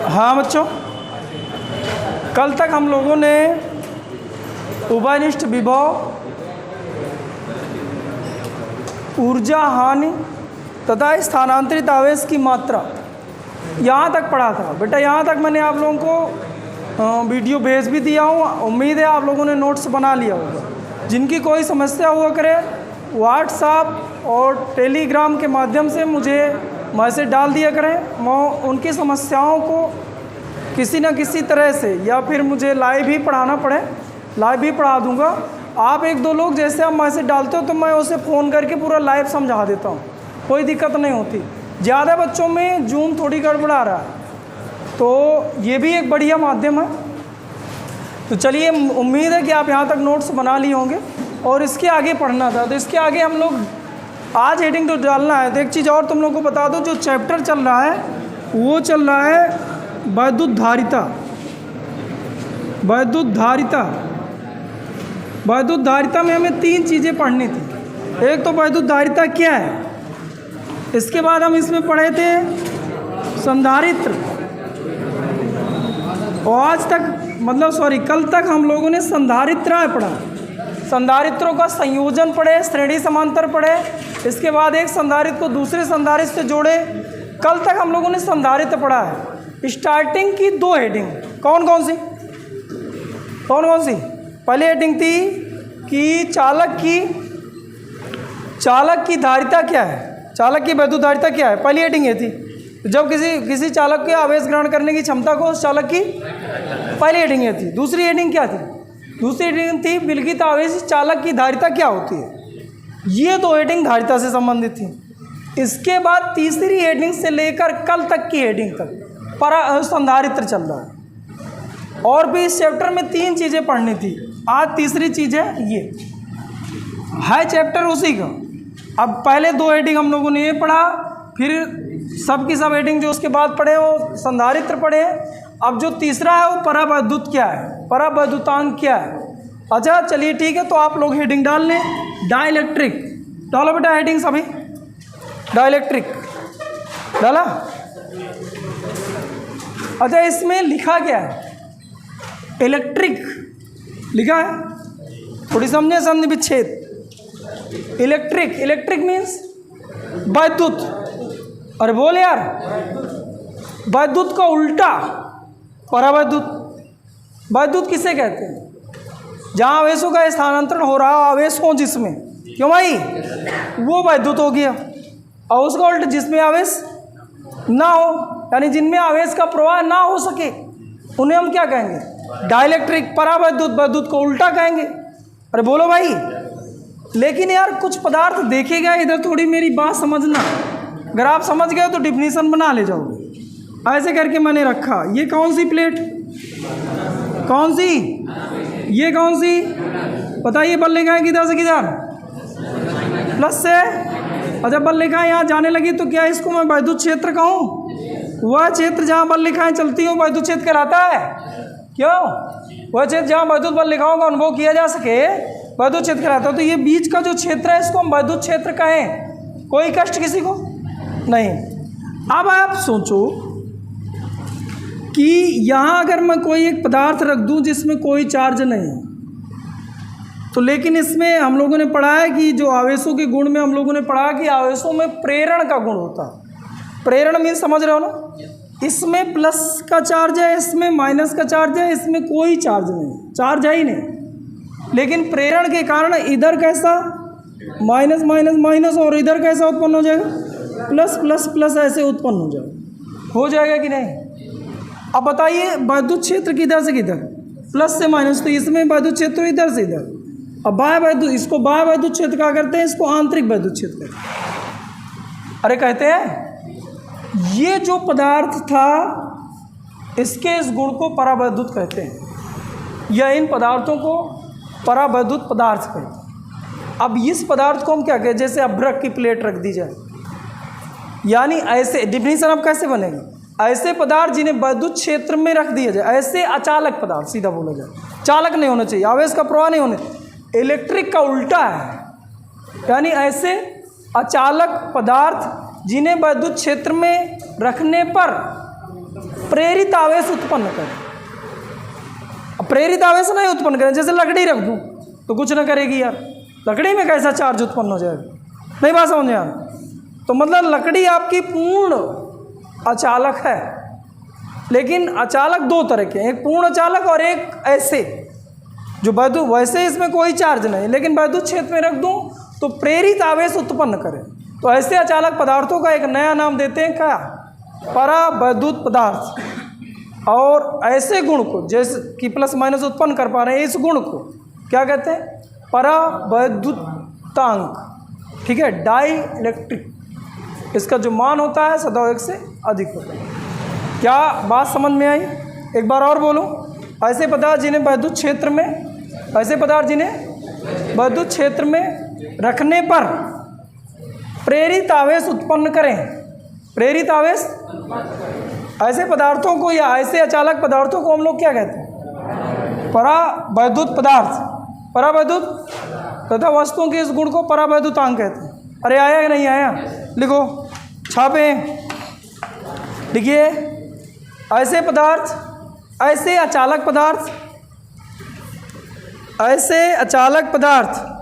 हाँ बच्चों, कल तक हम लोगों ने उभयनिष्ठ विभव, ऊर्जा हानि तथा स्थानांतरित आवेश की मात्रा यहाँ तक पढ़ा था। बेटा यहाँ तक मैंने आप लोगों को वीडियो भेज भी दिया हूँ। उम्मीद है आप लोगों ने नोट्स बना लिया होगा। जिनकी कोई समस्या हुआ करे व्हाट्सएप और टेलीग्राम के माध्यम से मुझे मैसेज डाल दिया करें। मैं उनकी समस्याओं को किसी न किसी तरह से, या फिर मुझे लाइव ही पढ़ाना पड़े लाइव भी पढ़ा दूंगा। आप एक दो लोग जैसे आप मैसेज डालते हो तो मैं उसे फ़ोन करके पूरा लाइव समझा देता हूँ, कोई दिक्कत नहीं होती। ज़्यादा बच्चों में जूम थोड़ी गड़बड़ा रहा है, तो ये भी एक बढ़िया माध्यम है। तो चलिए, उम्मीद है कि आप यहाँ तक नोट्स बना लिए होंगे और इसके आगे पढ़ना था। तो इसके आगे हम लोग आज हेडिंग तो डालना है। तो एक चीज़ और तुम लोग को बता दो, जो चैप्टर चल रहा है वो चल रहा है वैद्युत धारिता। वैद्युत धारिता, वैद्युत धारिता में हमें तीन चीज़ें पढ़नी थी। एक तो वैद्युत धारिता क्या है, इसके बाद हम इसमें पढ़े थे संधारित्र, और आज तक कल तक हम लोगों ने संधारित्र पढ़ा। संधारित्रों का संयोजन पढ़े, श्रेणी समांतर पढ़े। इसके बाद एक संधारित्र को दूसरे संधारित्र से जोड़े। कल तक हम लोगों ने संधारित्र पढ़ा है। स्टार्टिंग की दो हेडिंग कौन कौन सी? पहली हेडिंग थी कि चालक की धारिता क्या है, चालक की वैद्युत धारिता क्या है। पहली हेडिंग ये थी, जब किसी चालक के आवेश ग्रहण करने की क्षमता को उस चालक की, पहली हेडिंग ये थी। दूसरी हेडिंग क्या थी? दूसरी हेडिंग थी विलगित आवेश चालक की धारिता क्या होती है। ये दो हेडिंग धारिता से संबंधित थी। इसके बाद तीसरी हेडिंग से लेकर कल तक की हेडिंग तक संधारित्र चल रहा है। और भी इस चैप्टर में तीन चीज़ें पढ़नी थी, आज तीसरी चीज़ है। ये है चैप्टर उसी का। अब पहले दो हेडिंग हम लोगों ने ये पढ़ा, फिर सब की सब हेडिंग जो उसके बाद पढ़े वो संधारित्र पढ़े। अब जो तीसरा है वो परावैद्युत क्या है, परावैद्युतांक क्या है। अच्छा चलिए ठीक है, तो आप लोग हेडिंग डाल लें। डाइलेक्ट्रिक डालो बेटा, हेडिंग सभी डाइलेक्ट्रिक डाला। अच्छा इसमें लिखा क्या है? इलेक्ट्रिक लिखा है, थोड़ी समझे विच्छेद। इलेक्ट्रिक मीन्स वैद्युत। अरे बोल यार, वैद्युत का उल्टा परावैद्युत। वैद्युत किसे कहते हैं? जहाँ आवेशों का स्थानांतरण हो रहा, आवेश हो जिसमें, क्यों भाई, वो वैद्युत हो गया। और उसका उल्टा जिसमें आवेश ना हो, यानी जिनमें आवेश का प्रवाह ना हो सके, उन्हें हम क्या कहेंगे? डाइलेक्ट्रिक। परावैद्युत, वैद्युत को उल्टा कहेंगे। अरे बोलो भाई। लेकिन यार कुछ पदार्थ देखेगा, इधर थोड़ी मेरी बात समझना। अगर आप समझ गए तो डिफिनीशन बना ले जाओगे। ऐसे करके मैंने रखा। ये कौन सी प्लेट, कौन सी, ये कौन सी बताइए? बल रेखाएं किधर से किधर? प्लस से। अच्छा बल रेखाएं यहाँ जाने लगी तो क्या इसको मैं वैद्युत क्षेत्र कहूँ? वह क्षेत्र जहाँ बल रेखाएं चलती हो वैद्युत क्षेत्र कहलाता है। क्यों? वह क्षेत्र जहाँ वैद्युत बल रेखाओं का अनुभव किया जा सके वैद्युत क्षेत्र कहलाता है। तो ये बीच का जो क्षेत्र है इसको हम वैद्युत क्षेत्र कहें, कोई कष्ट किसी को नहीं। अब आप सोचो कि यहाँ अगर मैं कोई एक पदार्थ रख दूँ जिसमें कोई चार्ज नहीं है, तो लेकिन इसमें हम लोगों ने पढ़ा है कि जो आवेशों के गुण में हम लोगों ने पढ़ा कि आवेशों में प्रेरण का गुण होता है। प्रेरण मीन समझ रहे हो ना? इसमें प्लस का चार्ज है, इसमें माइनस का चार्ज है, इसमें कोई चार्ज नहीं, चार्ज है ही नहीं। लेकिन प्रेरण के कारण इधर कैसा माइनस माइनस माइनस, और इधर कैसा उत्पन्न हो जाएगा? प्लस प्लस प्लस, ऐसे उत्पन्न हो जाएगा कि नहीं? अब बताइए वैद्युत क्षेत्र किधर से किधर? प्लस से माइनस। तो इसमें वैद्युत क्षेत्र इधर से इधर। अब बाह्य वैद्युत, इसको बाह्य वैद्युत क्षेत्र क्या करते हैं? इसको आंतरिक वैद्युत क्षेत्र कहते हैं। अरे कहते हैं ये जो पदार्थ था इसके इस गुण को परावैद्युत कहते हैं, या इन पदार्थों को परावैद्युत पदार्थ कहते हैं। अब इस पदार्थ को हम क्या कहते हैं? जैसे अभ्रक की प्लेट रख दी जाए, यानी ऐसे डिफिनीशन अब कैसे बनेगी? ऐसे पदार्थ जिन्हें वैद्युत क्षेत्र में रख दिया जाए, ऐसे अचालक पदार्थ, सीधा बोला जाए, चालक नहीं होना चाहिए, आवेश का प्रवाह नहीं होने। इलेक्ट्रिक का उल्टा है, यानी ऐसे अचालक पदार्थ जिन्हें वैद्युत क्षेत्र में रखने पर प्रेरित आवेश उत्पन्न करें। अब प्रेरित आवेश नहीं उत्पन्न करें, जैसे लकड़ी रख दूँ तो कुछ ना करेगी यार, लकड़ी में कैसा चार्ज उत्पन्न हो जाएगा? नहीं बात समझ में यार? तो मतलब लकड़ी आपकी पूर्ण अचालक है, लेकिन अचालक दो तरह के, एक पूर्ण अचालक और एक ऐसे जो वैद्युत, वैसे इसमें कोई चार्ज नहीं लेकिन वैद्युत क्षेत्र में रख दूं तो प्रेरित आवेश उत्पन्न करे। तो ऐसे अचालक पदार्थों का एक नया नाम देते हैं क्या? परावैद्युत पदार्थ। और ऐसे गुण को जैसे कि प्लस माइनस उत्पन्न कर पा रहे हैं, इस गुण को क्या कहते हैं? परावैद्युतांक। ठीक है, डाई इलेक्ट्रिक। इसका जो मान होता है सदैव 1 से अधिक होता है। क्या बात समझ में आई? एक बार और बोलूं, ऐसे पदार्थ जिन्हें वैद्युत क्षेत्र में, ऐसे पदार्थ जिन्हें वैद्युत क्षेत्र में रखने पर प्रेरित आवेश उत्पन्न करें। प्रेरित आवेश, ऐसे पदार्थों को या ऐसे अचालक पदार्थों को हम लोग क्या कहते हैं? परावैद्युत पदार्थ। परावैद्युत तथा वस्तुओं के इस गुण को परावैद्युतांक कहते हैं। अरे आया कि नहीं आया? लिखो, छापे, लिखिए। ऐसे पदार्थ, ऐसे अचालक पदार्थ, ऐसे अचालक पदार्थ,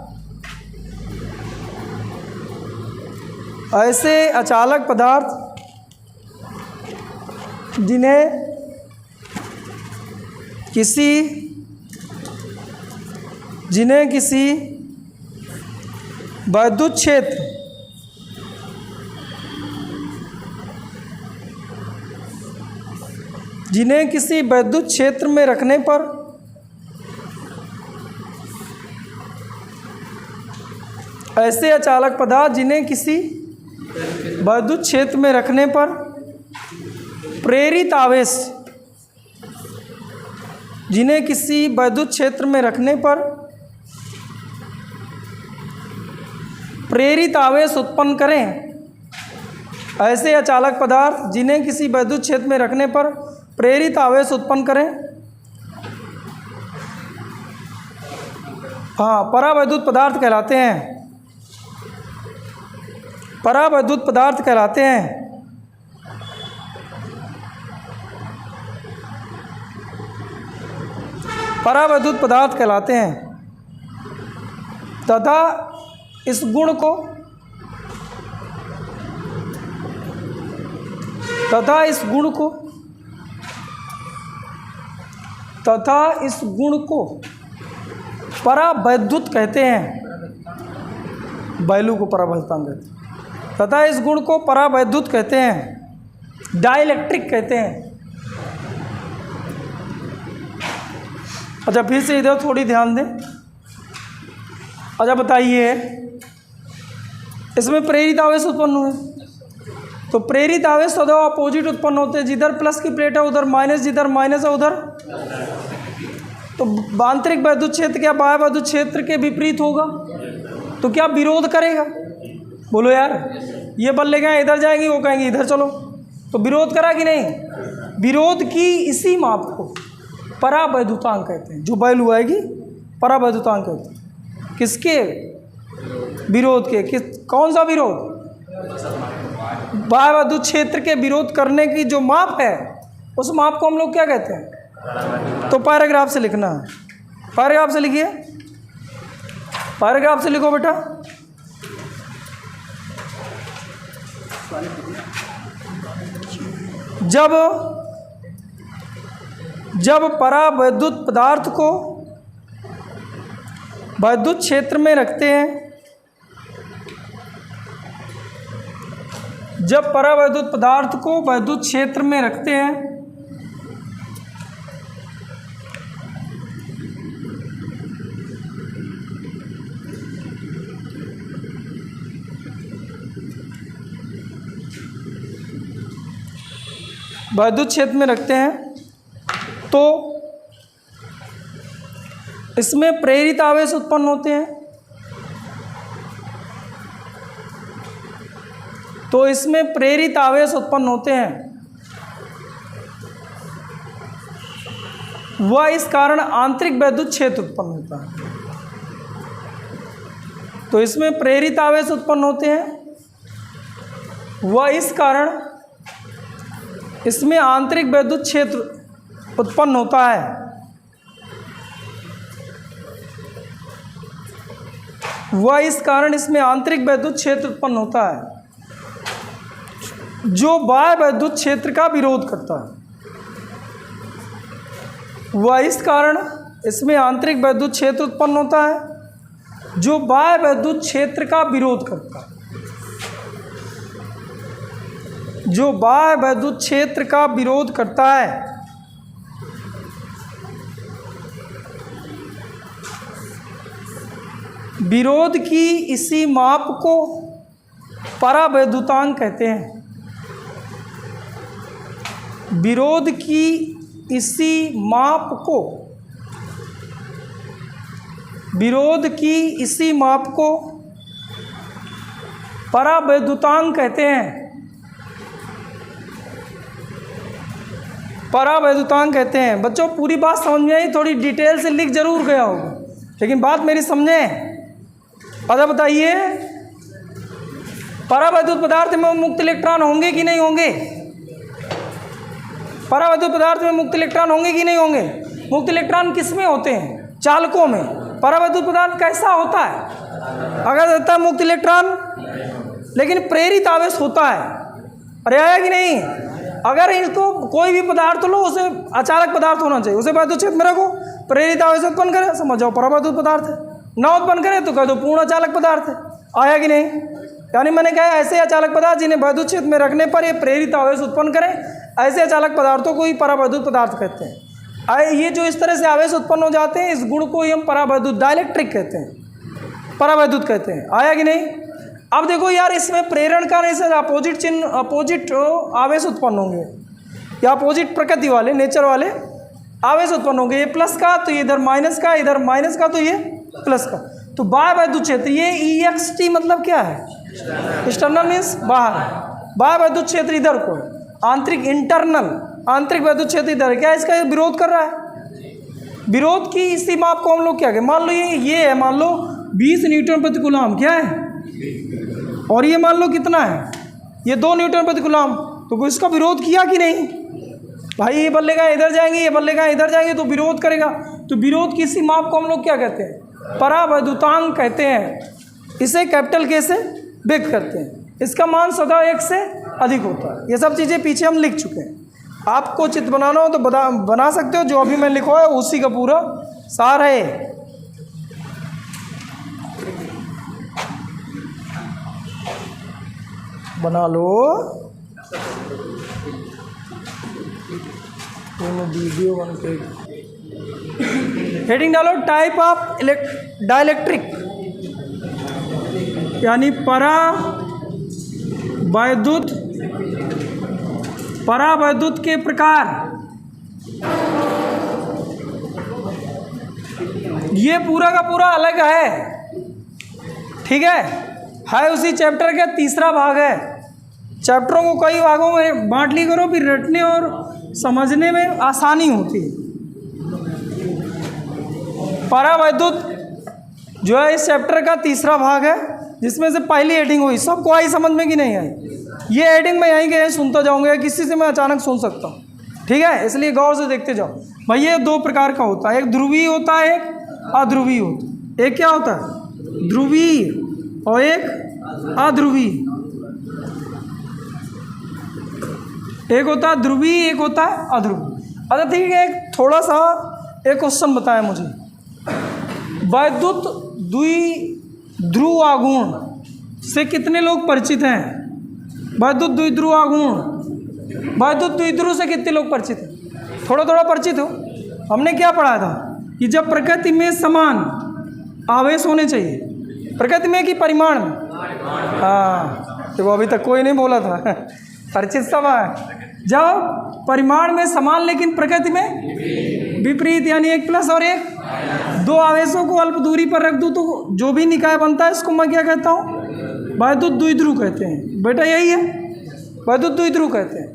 ऐसे अचालक पदार्थ जिन्हें किसी वैद्युत क्षेत्र जिन्हें किसी वैद्युत क्षेत्र में रखने पर ऐसे अचालक पदार्थ जिन्हें किसी वैद्युत क्षेत्र में रखने पर प्रेरित आवेश, जिन्हें किसी वैद्युत क्षेत्र में रखने पर प्रेरित आवेश उत्पन्न करें। ऐसे अचालक पदार्थ जिन्हें किसी वैद्युत क्षेत्र में रखने पर प्रेरित आवेश उत्पन्न करें, हाँ, परावैद्युत पदार्थ कहलाते हैं। परावैद्युत पदार्थ कहलाते हैं। परावैद्युत पदार्थ कहलाते हैं तथा इस गुण को परावैद्युत कहते हैं। बैलू को परावैद्युतांक कहते हैं तथा इस गुण को परावैद्युत कहते हैं, डाइलेक्ट्रिक कहते हैं। अच्छा, फिर से इधर थोड़ी ध्यान दें। अच्छा बताइए, इसमें प्रेरित आवेश उत्पन्न हुए तो प्रेरित आवेश सदैव अपोजिट उत्पन्न होते हैं। जिधर प्लस की प्लेट है उधर माइनस, जिधर माइनस है उधर, तो आंतरिक वैद्युत क्षेत्र क्या बाह्य वैद्युत क्षेत्र के विपरीत होगा, तो क्या विरोध करेगा? बोलो यार, ये बल ले गए इधर जाएंगी, वो कहेंगे इधर चलो, तो विरोध करा कि नहीं? विरोध की इसी माप को परावैद्युतांक कहते हैं। जो बैलू आएगी परावैद्युतांक कहते हैं। किसके विरोध के? कौन सा विरोध? बाह्य वैद्युत क्षेत्र के विरोध करने की जो माप है, उस माप को हम लोग क्या कहते हैं? तो पैराग्राफ से लिखना है। पैराग्राफ से लिखिए, पैराग्राफ से लिखो बेटा। जब परावैद्युत पदार्थ को वैद्युत क्षेत्र में रखते हैं, जब परावैद्युत पदार्थ को वैद्युत क्षेत्र में रखते हैं वैद्युत क्षेत्र में रखते हैं तो इसमें प्रेरित आवेश उत्पन्न होते हैं। तो इसमें प्रेरित आवेश उत्पन्न होते हैं, वह इस कारण आंतरिक वैद्युत क्षेत्र उत्पन्न होता है। तो इसमें प्रेरित आवेश उत्पन्न होते हैं, वह इस कारण इसमें आंतरिक वैद्युत क्षेत्र उत्पन्न होता है। वह इस कारण इसमें आंतरिक वैद्युत क्षेत्र उत्पन्न होता है जो बाह्य वैद्युत क्षेत्र का विरोध करता है। वह इस कारण इसमें आंतरिक वैद्युत क्षेत्र उत्पन्न होता है जो बाह्य वैद्युत क्षेत्र का विरोध करता है। जो बाह्य वैद्युत क्षेत्र का विरोध करता है। विरोध की इसी माप को परावैद्युतांक कहते हैं। विरोध की इसी माप को परावैद्युतांक कहते हैं। परावैद्युतांक कहते हैं। बच्चों पूरी बात समझ में आई? थोड़ी डिटेल से लिख जरूर गया होगा, लेकिन बात मेरी समझे। अच्छा बताइए, परावैद्युत पदार्थ में मुक्त इलेक्ट्रॉन होंगे कि नहीं होंगे? परावैद्युत पदार्थ में मुक्त इलेक्ट्रॉन होंगे कि नहीं होंगे? मुक्त इलेक्ट्रॉन किस में होते हैं? चालकों में। परावैद्युत पदार्थ कैसा होता है? अगर रहता है मुक्त इलेक्ट्रॉन, लेकिन प्रेरित आवेश होता है। अरे आया कि नहीं? अगर इसको कोई भी पदार्थ लो, उसे अचालक पदार्थ होना चाहिए, उसे वैद्युत क्षेत्र में रखो, प्रेरित आवेश उत्पन्न करे, समझ जाओ परावैद्युत पदार्थ है। न उत्पन्न करे तो कह दो पूर्ण अचालक पदार्थ है। आया कि नहीं? यानी मैंने कहा ऐसे अचालक पदार्थ जिन्हें वैद्युत क्षेत्र में रखने पर ये प्रेरित आवेश उत्पन्न करें, ऐसे अचालक पदार्थों को ही परावैद्युत पदार्थ कहते हैं। ये जो इस तरह से आवेश उत्पन्न हो जाते हैं, इस गुण को ही हम परावैद्युत डाइलेक्ट्रिक कहते हैं, परावैद्युत कहते हैं। आया कि नहीं? अब देखो यार, इसमें प्रेरण का ऐसे अपोजिट चिन्ह, अपोजिट आवेश उत्पन्न होंगे, या अपोजिट प्रकृति वाले, नेचर वाले आवेश उत्पन्न होंगे। ये प्लस का तो ये इधर माइनस का, इधर माइनस का तो ये प्लस का। तो बाह्य वैद्युत क्षेत्र, ये EXT मतलब क्या है? एक्सटर्नल मीन्स बाहर। बाह्य वैद्युत क्षेत्र इधर को, आंतरिक इंटरनल, आंतरिक वैद्युत क्षेत्र इधर है। क्या इसका विरोध कर रहा है? विरोध की इसी माप को हम लोग क्या कहें? मान लो ये है, मान लो 20 न्यूटन प्रति कूलम, क्या है? और ये मान लो कितना है? ये 2 न्यूटन प्रति कूलम। तो इसका विरोध किया कि नहीं? भाई ये बल्लेगा इधर जाएंगे, ये बल्लेगा इधर जाएंगे, तो विरोध करेगा। तो विरोध की इसी माप को हम लोग क्या कहते हैं? परावैद्युतांक कहते हैं। इसे कैपिटल K से व्यक्त करते हैं। इसका मान सदा 1 से अधिक होता है। ये सब चीज़ें पीछे हम लिख चुके हैं। आपको चित्र बनाना हो तो बना सकते हो, जो अभी मैं लिखा है उसी का पूरा सार है। बना लो, वीडियो बन के हेडिंग डालो, टाइप ऑफ डाइलेक्ट्रिक, यानी परावैद्युत के प्रकार। ये पूरा का पूरा अलग है, ठीक है उसी चैप्टर का तीसरा भाग है। चैप्टरों को कई भागों में बांट ली करो, फिर रटने और समझने में आसानी होती है। परावैद्युत जो है इस चैप्टर का तीसरा भाग है, जिसमें से पहली हेडिंग हुई। सबको आई समझ में कि नहीं आई? ये हेडिंग मैं यहीं के सुनता जाऊंगा, किसी से मैं अचानक सुन सकता हूँ, ठीक है? इसलिए गौर से देखते जाओ। भाई ये 2 प्रकार का होता है, एक ध्रुवीय होता है, एक अध्रुवीय होता है। एक क्या होता है? ध्रुवीय, और एक अध्रुवीय। एक होता है ध्रुवीय, एक होता है अध्रुवीय। अच्छा ठीक है, एक थोड़ा सा एक क्वेश्चन बताया मुझे। वैद्युत द्विध्रुव आघूर्ण से कितने लोग परिचित हैं? वैद्युत द्विध्रुव आघूर्ण, वैद्युत द्विध्रुव से कितने लोग परिचित हैं? थोड़ा थोड़ा परिचित हो। हमने क्या पढ़ा था कि जब प्रकृति में समान आवेश होने चाहिए, प्रकृति में कि परिमाण में? हाँ, तो वो अभी तक कोई नहीं बोला था। परिचित सब है। जब परिमाण में समान लेकिन प्रकृति में विपरीत, यानी एक प्लस और एक, 2 आवेशों को अल्प दूरी पर रख दूँ तो जो भी निकाय बनता है इसको मैं क्या कहता हूँ? वैद्युत द्विध्रुव कहते हैं। बेटा यही है, वैद्युत द्विध्रुव कहते हैं।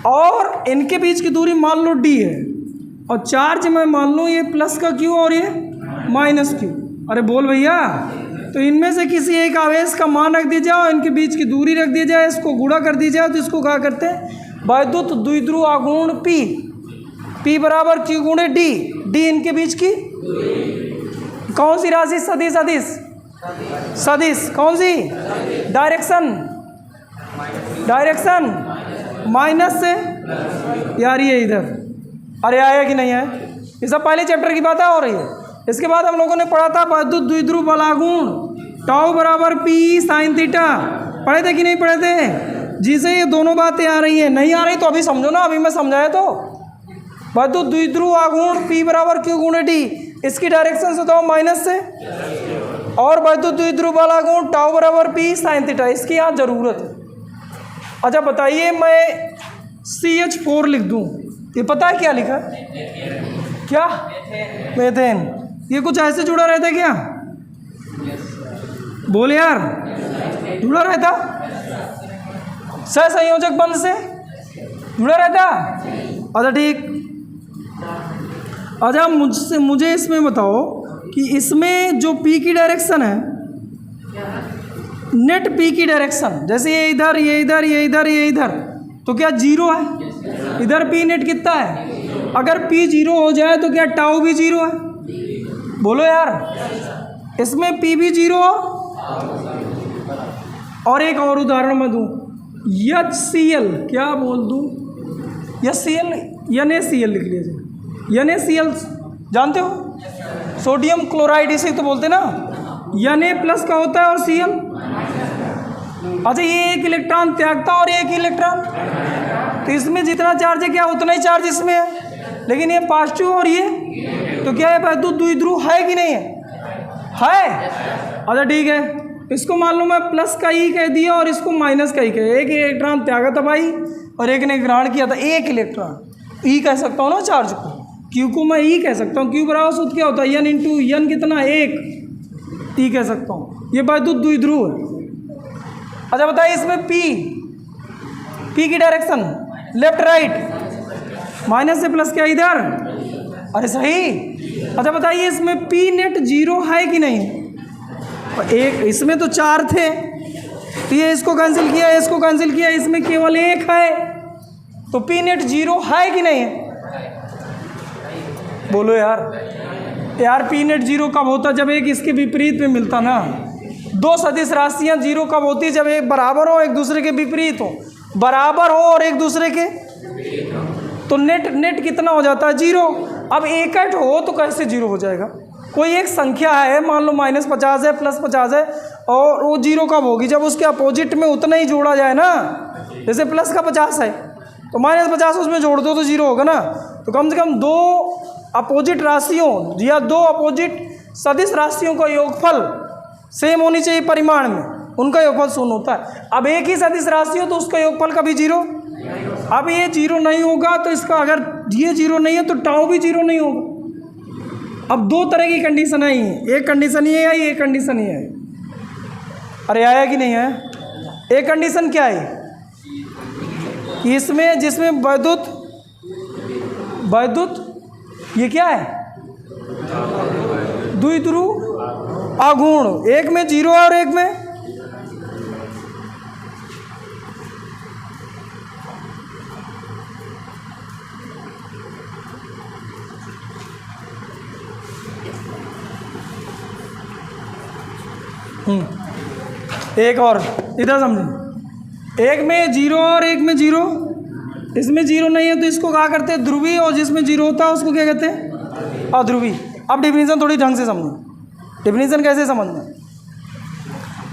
और इनके बीच की दूरी मान लो d है, और चार्ज में मान लो ये प्लस का Q और ये माइनस Q। अरे बोल भैया, तो इनमें से किसी एक आवेश का मान रख दिया जाए और इनके बीच की दूरी रख दी जाए, इसको गुणा कर दी जाए, तो इसको क्या करते हैं? वैद्युत द्विध्रुव आघूर्ण P, P बराबर Q गुणे D, D इनके बीच की कौन सी राशि? सदिश सदिश सदिश कौन सी? डायरेक्शन, डायरेक्शन माइनस से यार ये इधर, अरे आया कि नहीं है? ये सब पहले चैप्टर की बातें हो रही है। इसके बाद हम लोगों ने पढ़ा था वैद्युत द्विध्रुव बलागुण टाउ बराबर P साइन थीटा, पढ़े थे कि नहीं पढ़े थे? जिसे ये दोनों बातें आ रही हैं, नहीं आ रही तो अभी समझो ना, अभी मैं समझाया तो। वैद्युत द्विध्रुव आघूर्ण P बराबर Q गुणे D, इसकी डायरेक्शन से तो माइनस से, और वैद्युत द्विध्रुव बलागुण टाउ बराबर P साइन थीटा, इसकी यहाँ जरूरत है। अच्छा बताइए, मैं CH4 लिख दूँ, ये पता है क्या लिखा? क्या? मेथेन। ये कुछ ऐसे जुड़ा रहता है क्या? बोल यार, जुड़ा रहता? सहसंयोजक बंध से जुड़ा रहता? अच्छा ठीक। अच्छा मुझे इसमें बताओ कि इसमें जो P की डायरेक्शन है, नेट P की डायरेक्शन, जैसे ये इधर ये इधर ये इधर ये इधर, तो क्या जीरो है? इधर P नेट कितना है? अगर P जीरो हो जाए तो क्या टाउ भी जीरो है? बोलो यार, इसमें P भी जीरो हो। और एक और उदाहरण मैं दूँ, HCl, क्या बोल दूँ? HCl NaCl लिख लीजिए। NaCl जानते हो? सोडियम क्लोराइड इसे तो बोलते ना, Na प्लस का होता है और Cl। अच्छा ये एक इलेक्ट्रॉन त्यागता और एक इलेक्ट्रॉन, तो इसमें जितना चार्ज है क्या उतना ही चार्ज इसमें है, लेकिन ये पॉजिटिव और ये, तो क्या है वैद्युत द्विध्रुव है कि नहीं है? है। अच्छा ठीक है, इसको मान लो मैं प्लस का ई कह दिया और इसको माइनस का ई कह, एक इलेक्ट्रॉन त्यागा था भाई और एक ने ग्रहण किया था, एक इलेक्ट्रॉन, ई कह सकता हूँ ना चार्ज को, क्यू को मैं ई कह सकता हूँ, क्यू बराबर सूत्र क्या होता है? एन इंटू एन कितना? एक, ई कह सकता हूँ, ये वैद्युत द्विध्रुव है। अच्छा बताइए इसमें P की डायरेक्शन लेफ्ट राइट, माइनस से प्लस क्या इधर? अरे सही। अच्छा बताइए इसमें P नेट जीरो है कि नहीं? एक, इसमें तो चार थे, तो ये इसको कैंसिल किया, इसको कैंसिल किया, इसमें केवल एक है, तो P नेट जीरो है कि नहीं है? बोलो यार P नेट जीरो कब होता? जब एक इसके विपरीत में मिलता ना। दो सदिश राशियां जीरो कब होती? जब एक बराबर हो, एक दूसरे के विपरीत हो, बराबर हो और एक दूसरे के, तो नेट कितना हो जाता है? जीरो। अब एकट हो तो कैसे जीरो हो जाएगा? कोई एक संख्या है, मान लो -50 है, +50 है, और वो जीरो कब होगी? जब उसके अपोजिट में उतना ही जोड़ा जाए ना, जैसे प्लस का 50 है तो -50 उसमें जोड़ दो तो जीरो होगा ना। तो कम से कम दो अपोजिट राशियों या दो अपोजिट सदिश राशियों का योगफल सेम होनी चाहिए परिमाण में, उनका योगफल 0 होता है। अब एक ही सदिश राशि हो तो उसका योगफल कभी जीरो, अब ये जीरो नहीं होगा तो इसका, अगर ये जीरो नहीं है तो टाउ भी जीरो नहीं होगा। अब दो तरह की कंडीशन है, एक कंडीशन ये है, एक कंडीशन ये है। अरे आया कि नहीं है? एक कंडीशन क्या है कि इसमें जिसमें वैद्युत ये क्या है? द्विध्रुव आघूर्ण, एक में जीरो और एक में, एक और इधर समझे, एक में जीरो और एक में जीरो, इसमें जीरो नहीं है तो इसको क्या करते हैं? ध्रुवी, और जिसमें जीरो होता है उसको क्या कहते हैं? अध्रुवी। अब डिफिनीशन थोड़ी ढंग से समझो, डिफिनीशन कैसे समझना?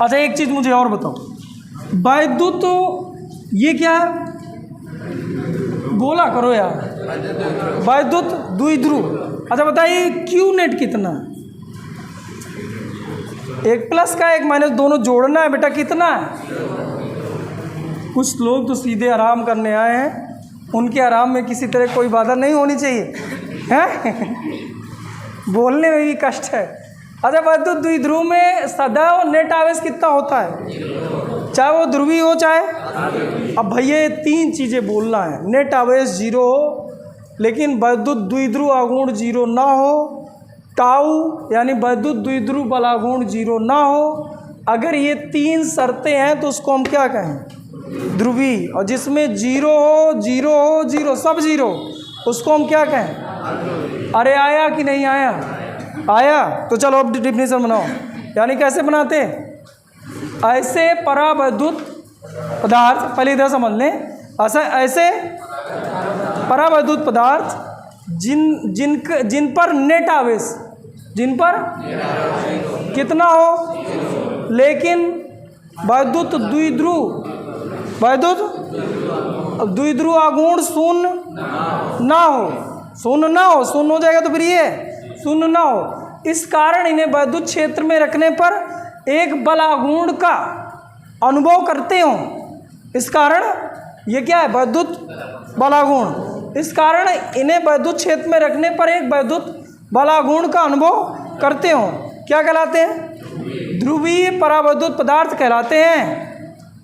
अच्छा एक चीज़ मुझे और बताओ, वैद्युत तो ये क्या है? बोला करो यार, वैद्युत द्विध्रुव। अच्छा बताइए क्यू नेट कितना है? एक प्लस का एक माइनस दोनों जोड़ना है बेटा, कितना है? कुछ लोग तो सीधे आराम करने आए हैं, उनके आराम में किसी तरह कोई बाधा नहीं होनी चाहिए, हैं? बोलने में भी कष्ट है। अच्छा वैद्युत द्विध्रुव में सदैव नेट आवेश कितना होता है? चाहे वो ध्रुवी हो चाहे, अब भैया ये तीन चीज़ें बोलना है, नेट आवेश जीरो हो लेकिन वैद्युत द्विध्रुव आघूर्ण जीरो ना हो, टाउ यानी वैद्युत द्विध्रुव बलाघूर्ण जीरो ना हो। अगर ये तीन शर्तें हैं तो उसको हम क्या कहें? ध्रुवी, और जिसमें जीरो हो जीरो हो जीरो सब जीरो, उसको हम क्या कहें? अरे आया कि नहीं आया? आया। तो चलो अब डिफिनेशन बनाओ। यानी कैसे बनाते? ऐसे परावैद्युत पदार्थ, पहले इधर समझ लें, ऐसे परावैद्युत पदार्थ जिन पर नेट आवेश, जिन पर कितना हो, लेकिन वैद्युत द्विध्रुव आघूर्ण शून्य ना हो। शून्य हो जाएगा तो फिर ये शून्य ना हो। इस कारण इन्हें वैद्युत क्षेत्र में रखने पर एक बल आघूर्ण का अनुभव करते हो। इस कारण ये क्या है? वैद्युत बल आघूर्ण। इस कारण इन्हें वैद्युत क्षेत्र में रखने पर एक वैद्युत बल आघूर्ण का अनुभव करते हो। क्या कहलाते हैं? ध्रुवीय परावैद्युत पदार्थ कहलाते हैं।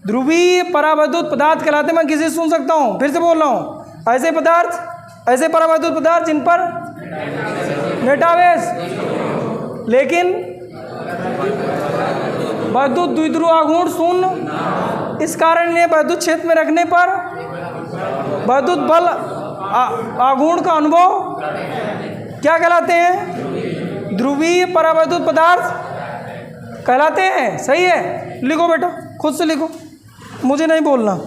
ध्रुवीय परावैद्युत पदार्थ कहलाते हैं। मैं किसी से सुन सकता हूँ, फिर से बोल रहा हूँ, ऐसे पदार्थ, ऐसे परावैद्युत पदार्थ जिन पर नेट आवेश लेकिन वैद्युत द्विध्रुव आघूर्ण शून्य, इस कारण इन्हें वैद्युत क्षेत्र में रखने पर वैद्युत बल आघूर्ण का अनुभव क्या कहलाते हैं? ध्रुवीय परावैद्युत पदार्थ कहलाते हैं। सही है? लिखो बेटा, खुद से लिखो, मुझे नहीं बोलना।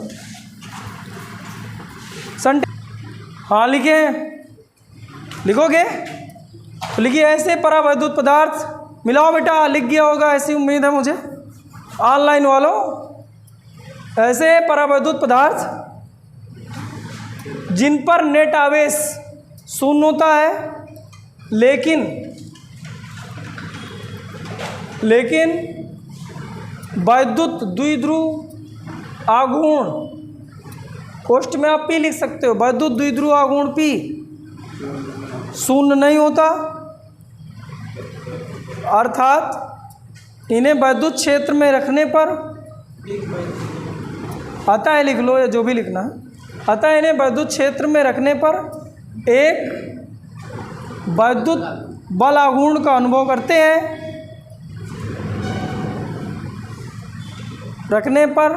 हाँ लिखे, लिखोगे तो लिखिए ऐसे परावैद्युत पदार्थ। मिलाओ बेटा, लिख गया होगा ऐसी उम्मीद है मुझे। ऑनलाइन वालों, ऐसे परावैद्युत पदार्थ जिन पर नेट आवेश शून्य होता है लेकिन वैद्युत द्विध्रुव आघूर्ण, कोष्ठ में आप पी लिख सकते हो, वैद्युत द्विध्रुव आघूर्ण पी शून्य नहीं होता, अर्थात इन्हें वैद्युत क्षेत्र में रखने पर, अतः लिख लो या जो भी लिखना है, अतः इन्हें वैद्युत क्षेत्र में रखने पर एक वैद्युत बल आघूर्ण का अनुभव करते हैं। रखने पर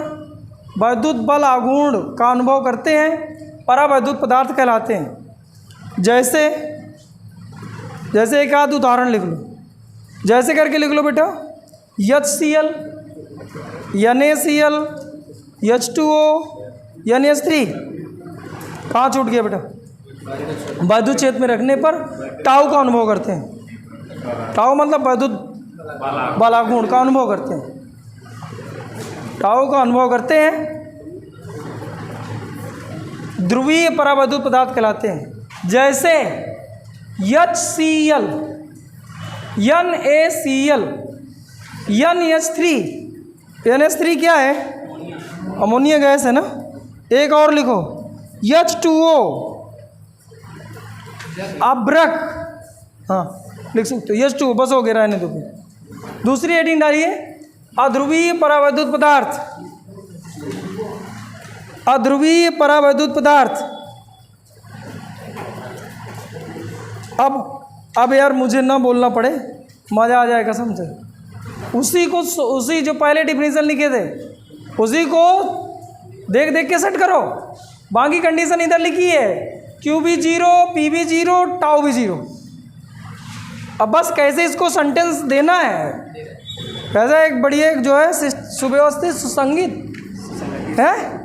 वैद्युत बल आघूर्ण का अनुभव करते हैं, परावैद्युत पदार्थ कहलाते हैं। जैसे एक आध उदाहरण लिख लो, जैसे करके लिख लो बेटा, HCl, NaCl, H2O, NH3। कहाँ छूट गया बेटा? वैद्युत क्षेत्र में रखने पर टाउ का अनुभव करते हैं। टाउ मतलब वैद्युत बल आघूर्ण का अनुभव करते हैं, टाउ का अनुभव करते हैं। ध्रुवीय परावैद्युत पदार्थ कहलाते हैं। जैसे HCl, NaCl, NH3। NH3 क्या है? अमोनिया गैस है ना। एक और लिखो, H2O, अभ्रक। हाँ लिख सकते हो, H2O, बस हो गया, रहने दो। दूसरी हेडिंग डालिए, अध्रुवीय परावैद्युत पदार्थ। अध्रुवीय परावैद्युत पदार्थ। अब यार मुझे ना बोलना पड़े, मज़ा आ जाएगा समझे। उसी जो पहले डिफिनेशन लिखे थे उसी को देख देख के सेट करो। बाकी कंडीशन इधर लिखी है, Q भी जीरो, P भी जीरो, टाउ भी जीरो। अब बस कैसे इसको सेंटेंस देना है, ऐसा एक बढ़िया जो है सुव्यवस्थित सुसंगत है।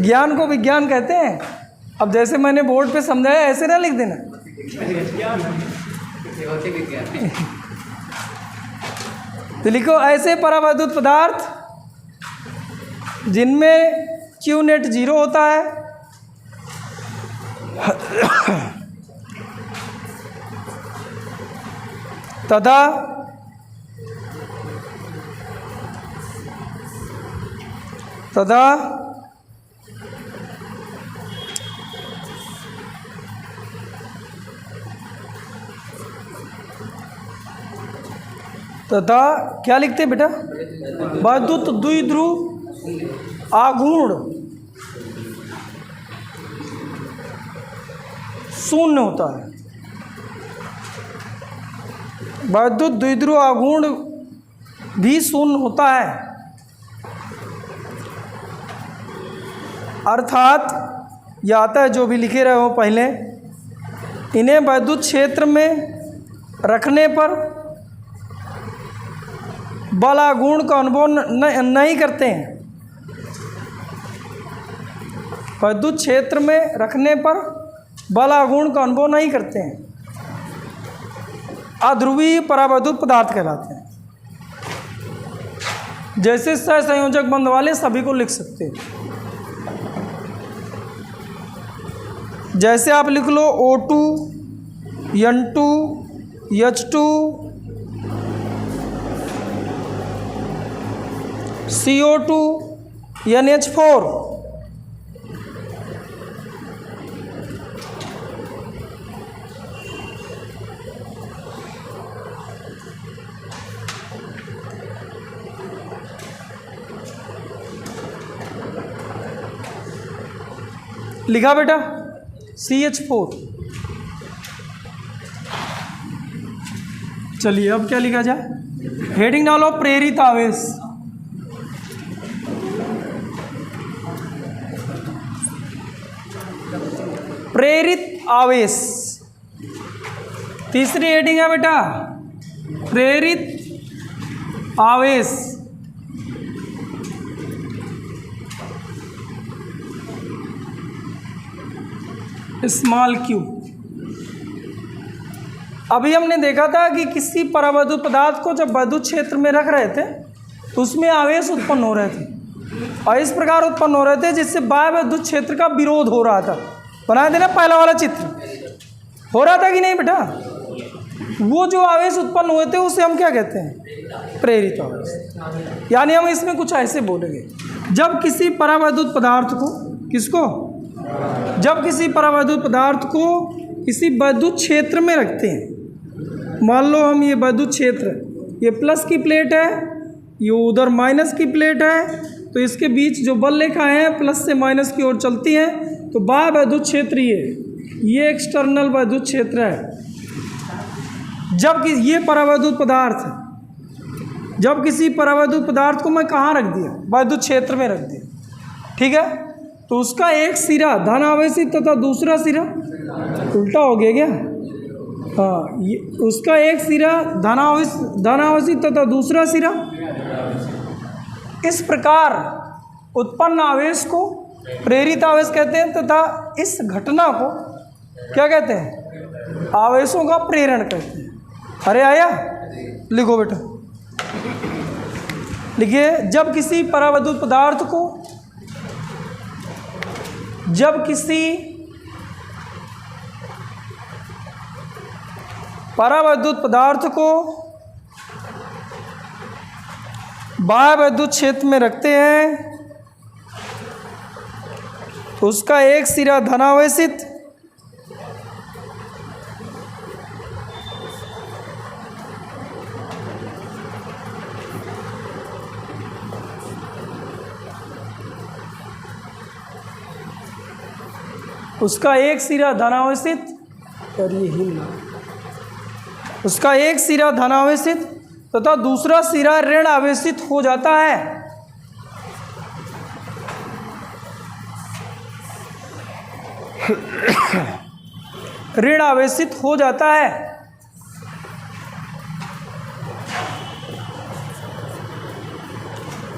ज्ञान को विज्ञान कहते हैं। अब जैसे मैंने बोर्ड पे समझाया ऐसे ना लिख देना। तो लिखो, ऐसे परावैद्युत पदार्थ जिनमें Q नेट जीरो होता है तथा क्या लिखते हैं बेटा? वैद्युत द्विध्रुव आघूर्ण शून्य होता है। वैद्युत द्विध्रुव आघूर्ण भी शून्य होता है। अर्थात यह आता है जो भी लिखे रहे हो पहले, इन्हें वैद्युत क्षेत्र में रखने पर बल आघूर्ण का अनुभव नहीं करते हैं। वैद्युत क्षेत्र में रखने पर बल आघूर्ण का अनुभव नहीं करते हैं। अध्रुवीय परावैद्युत पदार्थ कहलाते हैं। जैसे सहसंयोजक बंध वाले सभी को लिख सकते हैं। जैसे आप लिख लो O2, N2, H2, CO2, NH4। लिखा बेटा CH4। चलिए अब क्या लिखा जाए, हेडिंग डालो प्रेरित आवेश। प्रेरित आवेश, तीसरी हेडिंग है बेटा प्रेरित आवेश। Small Q. अभी हमने देखा था कि किसी परावैद्युत पदार्थ को जब वैद्युत क्षेत्र में रख रहे थे तो उसमें आवेश उत्पन्न हो रहे थे और इस प्रकार उत्पन्न हो रहे थे जिससे बाह्य वैद्युत क्षेत्र का विरोध हो रहा था। बनाया देना पहला वाला चित्र, हो रहा था कि नहीं बेटा? वो जो आवेश उत्पन्न हुए थे उसे हम क्या कहते हैं? प्रेरित आवेश। यानी हम इसमें कुछ ऐसे बोलेंगे, जब किसी परावैद्युत पदार्थ को, किसको? जब किसी परावैद्युत पदार्थ को किसी वैद्युत क्षेत्र में रखते हैं, मान लो हम ये वैद्युत क्षेत्र, ये प्लस की प्लेट है, ये उधर माइनस की प्लेट है, तो इसके बीच जो बल रेखाएं हैं प्लस से माइनस की ओर चलती हैं, तो बाह्य वैद्युत क्षेत्र ये एक्सटर्नल वैद्युत क्षेत्र है। जब कि ये परावैद्युत पदार्थ, जब किसी परावैद्युत पदार्थ को मैं कहाँ रख दिया? वैद्युत क्षेत्र में रख दिया, ठीक है? तो उसका एक सिरा धन आवेशित तथा दूसरा सिरा उल्टा हो गया क्या? हाँ, ये उसका एक सिरा धन आवेशित तथा दूसरा सिरा। इस प्रकार उत्पन्न आवेश को प्रेरित आवेश कहते हैं तथा इस घटना को क्या कहते हैं? आवेशों का प्रेरण कहते हैं। अरे आया, लिखो बेटा, लिखिए, जब किसी परावैद्युत पदार्थ को, जब किसी परावैद्युत पदार्थ को बाह्य वैद्युत क्षेत्र में रखते हैं तो उसका एक सिरा धनावेशित उसका एक सिरा धनावेशित, और ये हिलना, उसका एक सिरा धनावेशित तथा दूसरा सिरा ऋण आवेशित हो जाता है। ऋण आवेशित हो जाता है।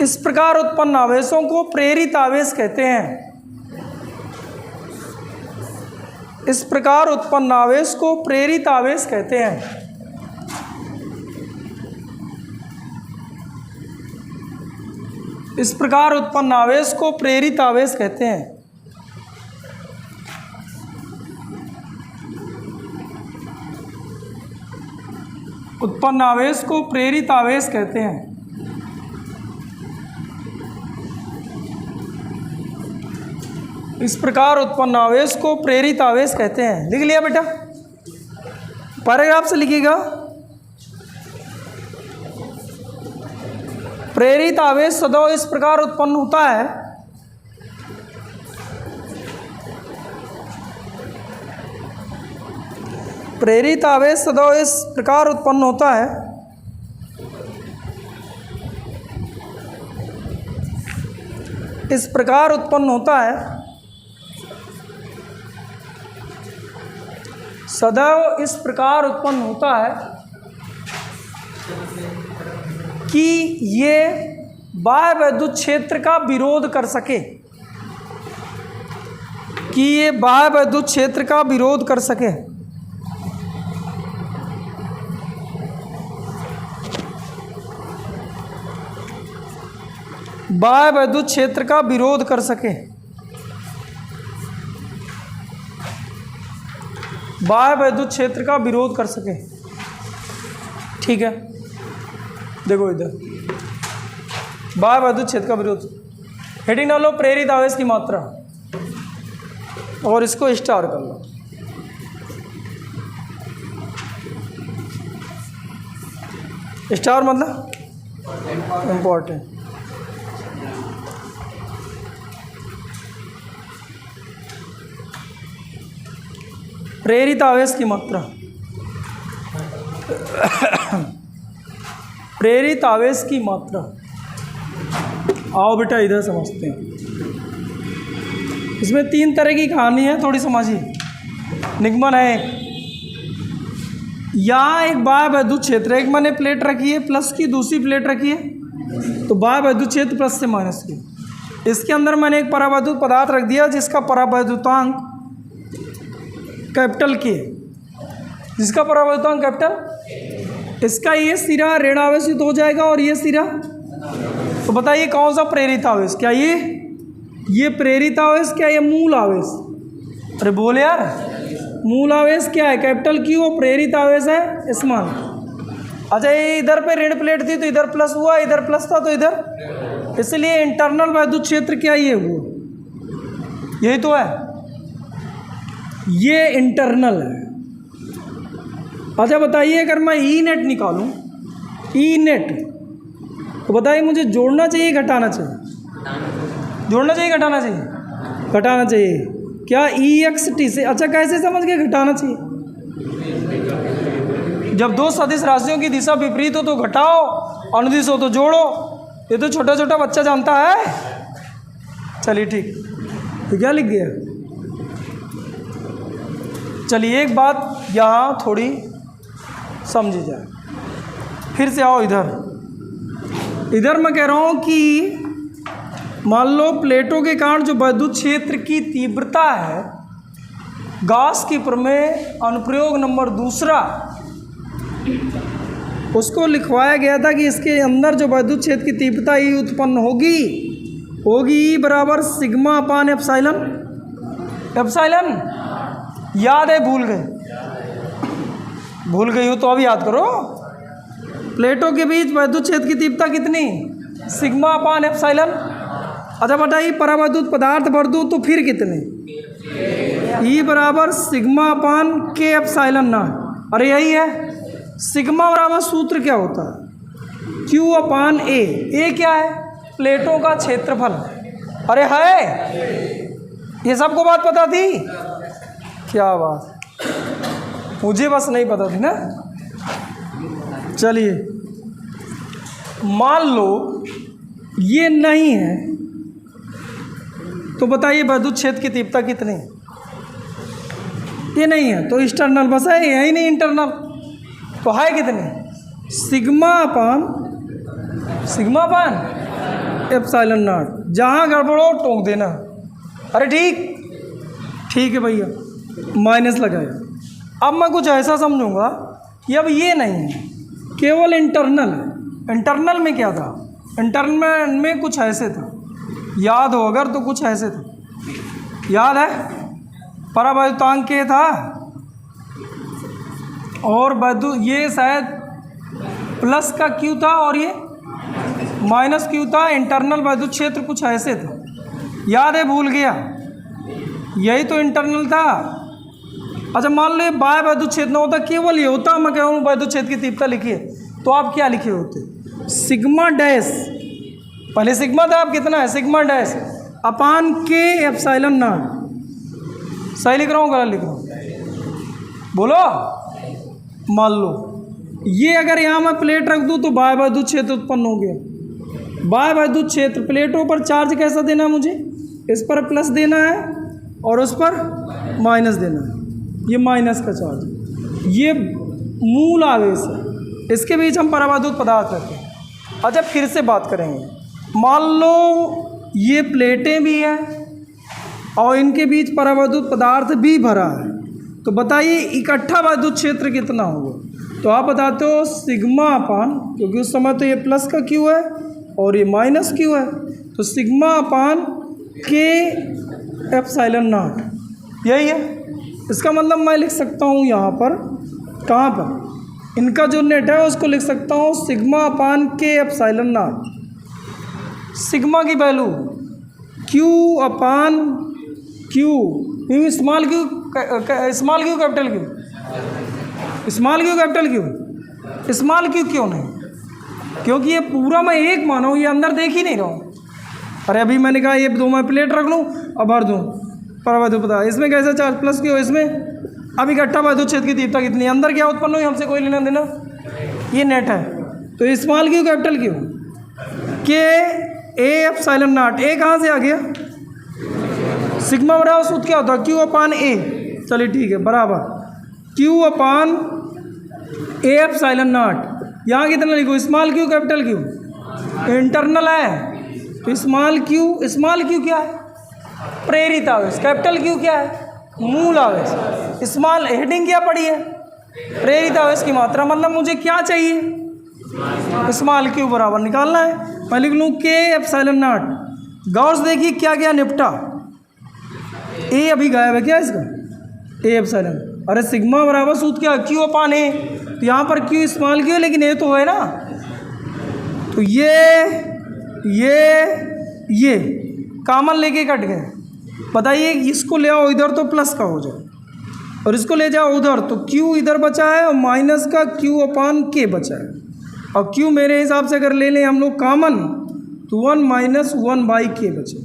इस प्रकार उत्पन्न आवेशों को प्रेरित आवेश कहते हैं। इस प्रकार उत्पन्न आवेश को प्रेरित आवेश कहते हैं। इस प्रकार उत्पन्न आवेश को प्रेरित आवेश कहते हैं। उत्पन्न आवेश को प्रेरित आवेश कहते हैं। इस प्रकार उत्पन्न आवेश को प्रेरित आवेश कहते हैं। लिख लिया बेटा? पैराग्राफ से लिखिएगा। प्रेरित आवेश सदैव इस प्रकार उत्पन्न होता है, प्रेरित आवेश सदैव इस प्रकार उत्पन्न होता है इस प्रकार उत्पन्न होता है, सदैव इस प्रकार उत्पन्न होता है कि ये बाह्य वैद्युत क्षेत्र का विरोध कर सके, कि ये बाह्य वैद्युत क्षेत्र का विरोध कर सके। बाह्य वैद्युत क्षेत्र का विरोध कर सके। बाह्य वैद्युत क्षेत्र का विरोध कर सके। ठीक है, देखो इधर बाह्य वैद्युत क्षेत्र का विरोध। हेडिंग डालो प्रेरित आवेश की मात्रा और इसको स्टार कर लो। स्टार मतलब इम्पोर्टेंट। प्रेरित आवेश की मात्रा। प्रेरित आवेश की मात्रा। आओ बेटा इधर समझते हैं। इसमें 3 तरह की कहानी है, थोड़ी समझिए। निगमन है एक, यहाँ एक बाह्य वैद्युत क्षेत्र, एक मैंने प्लेट रखी है प्लस की, दूसरी प्लेट रखी है, तो बाह्य वैद्युत क्षेत्र प्लस से माइनस की। इसके अंदर मैंने एक परावैद्युत पदार्थ रख दिया जिसका परावैद्युतांक कैपिटल के, जिसका परावैद्युतांक कैपिटल, इसका ये सिरा ऋण आवेशित हो जाएगा और ये सिरा, तो बताइए कौन सा प्रेरित आवेश? क्या ये प्रेरित आवेश, क्या ये मूल आवेश? अरे बोल यार, मूल आवेश क्या है? Capital Q. प्रेरित आवेश है स्मॉल। अच्छा, ये इधर पे ऋण प्लेट थी तो इधर प्लस हुआ, इधर प्लस था तो इधर, इसलिए इंटरनल वैद्युत क्षेत्र क्या ये हुआ, यही तो है, ये इंटरनल है। अच्छा बताइए, अगर मैं ई नेट निकालूं, ई नेट, तो बताइए मुझे जोड़ना चाहिए घटाना चाहिए? जोड़ना चाहिए घटाना चाहिए? घटाना चाहिए। क्या ई एक्स टी से? अच्छा कैसे समझ गए घटाना चाहिए? जब 2 सदिश राशियों की दिशा विपरीत हो तो घटाओ, अनुदिश हो तो जोड़ो। ये तो छोटा छोटा बच्चा जानता है। चलिए ठीक, तो क्या लिख गया? चलिए एक बात यहाँ थोड़ी समझी जाए, फिर से आओ इधर। इधर मैं कह रहा हूँ कि मान लो प्लेटों के कारण जो वैद्युत क्षेत्र की तीव्रता है, गॉस की प्रमेय अनुप्रयोग नंबर 2, उसको लिखवाया गया था कि इसके अंदर जो वैद्युत क्षेत्र की तीव्रता ई उत्पन्न होगी ई बराबर सिग्मा अपान एप्सिलॉन। एप्सिलॉन याद है? भूल गए? भूल गई हो तो अब याद करो। प्लेटों के बीच वैद्युत क्षेत्र की तीव्रता कितनी? सिग्मा अपान एप्सिलॉन। अच्छा बताइए, परावैद्युत पदार्थ भर दूँ तो फिर कितने? ई बराबर सिग्मा अपान के एप्सिलॉन नॉट। अरे यही है, सिग्मा बराबर सूत्र क्या होता है? क्यू अपान ए। ए क्या है? प्लेटों का क्षेत्रफल। अरे है, ये सबको बात पता थी? क्या बात, मुझे बस नहीं पता थी ना। चलिए मान लो ये नहीं है, तो बताइए वैद्युत क्षेत्र की तीव्रता कितनी? ये नहीं है तो एक्सटर्नल बस है, यही नहीं इंटरनल, तो है कितनी? Sigma upon epsilon not. जहाँ गड़बड़ हो टोक देना। अरे ठीक है भैया, माइनस लगाया। अब मैं कुछ ऐसा समझूंगा कि अब ये नहीं है, केवल इंटरनल है। इंटरनल में क्या था? इंटरनल में कुछ ऐसे था, याद हो अगर तो कुछ ऐसे था, याद है? परावैद्युतांक के था और वैद्युत ये शायद प्लस का क्यू था और ये माइनस क्यू था। इंटरनल वैद्युत क्षेत्र कुछ ऐसे था, याद है? भूल गया? यही तो इंटरनल था। अच्छा मान लो बाह्य वैद्युत क्षेत्र न होता, केवल ये होता, मैं कह रहा हूँ वैद्युत क्षेत्र की तीव्रता लिखिए, तो आप क्या लिखे होते? सिग्मा डैश, पहले सिग्मा था, अब कितना है? सिग्मा डैश अपान के एप्सिलॉन नॉट। सही लिख रहा हूँ गलत लिख रहा हूँ? बोलो। मान लो ये अगर यहाँ मैं प्लेट रख दूँ तो बाह्य वैद्युत क्षेत्र उत्पन्न हो गया, बाह्य वैद्युत क्षेत्र, प्लेटों पर चार्ज कैसा देना है मुझे, इस पर प्लस देना है और उस पर माइनस देना है, ये माइनस का चार्ज, ये मूल आवेश है, इसके बीच हम परावैद्युत पदार्थ रखते हैं। अच्छा फिर से बात करेंगे, मान लो ये प्लेटें भी हैं और इनके बीच परावैद्युत पदार्थ भी भरा है, तो बताइए इकट्ठा वैद्युत क्षेत्र कितना होगा। तो आप बताते हो सिग्मा अपान, क्योंकि उस समय तो ये प्लस का क्यू है और ये माइनस क्यू है, तो सिग्मा अपान के एप्सिलॉन नॉट, यही है। इसका मतलब मैं लिख सकता हूँ यहाँ पर, कहाँ पर, इनका जो नेट है उसको लिख सकता हूँ सिग्मा अपान के एप्सिलॉन नॉट। सिग्मा की वैल्यू क्यू अपान Q, small Q capital Q, small Q capital Q, small Q क्यों नहीं, क्योंकि ये पूरा मैं एक माना हूँ, ये अंदर देख ही नहीं रहा हूँ। अरे अभी मैंने कहा ये दो मैं प्लेट रख लूँ अब भर दूँ परावैद्युत पदार्थ, इसमें कैसा चार्ज प्लस क्यों, इसमें अब इकट्ठा वैद्युत क्षेत्र की तीव्रता कितनी है, अंदर क्या उत्पन्न हुई हमसे कोई लेना देना, ये नेट है। तो स्मॉल क्यू कैपिटल क्यू के ए एप्सिलॉन नॉट, ए कहाँ से आ गया, सिग्मा बराबर सूत्र क्या होता है, क्यू अपान ए, चलिए ठीक है, बराबर Q upon A epsilon not. यहाँ कितना लिखो, small Q capital Q, internal है, तो स्मॉल क्यू क्या है, प्रेरित आवेश, कैपिटल क्यू क्या है, मूल आवेश, स्मॉल हेडिंग क्या पड़ी है, प्रेरित आवेश की मात्रा, मतलब मुझे क्या चाहिए, स्मॉल क्यू बराबर निकालना है। मैं लिख लूँ के एप्सिलॉन नॉट, गौर से देखिए क्या क्या निपटा, ए अभी गायब है क्या इसका, ए एप्सिलॉन, अरे सिग्मा बराबर सूत्र क्या, क्यू अपान ए, तो यहाँ पर क्यू स्मॉल क्यू लेकिन ए तो है ना, तो ये कॉमन लेके कट गए। बताइए इसको ले आओ इधर तो प्लस का हो जाए और इसको ले जाओ उधर, तो क्यू इधर बचा है और माइनस का क्यू अपान के बचा है, और क्यू मेरे हिसाब से अगर ले लें हम लोग कॉमन तो 1 माइनस 1 बाई के बचे।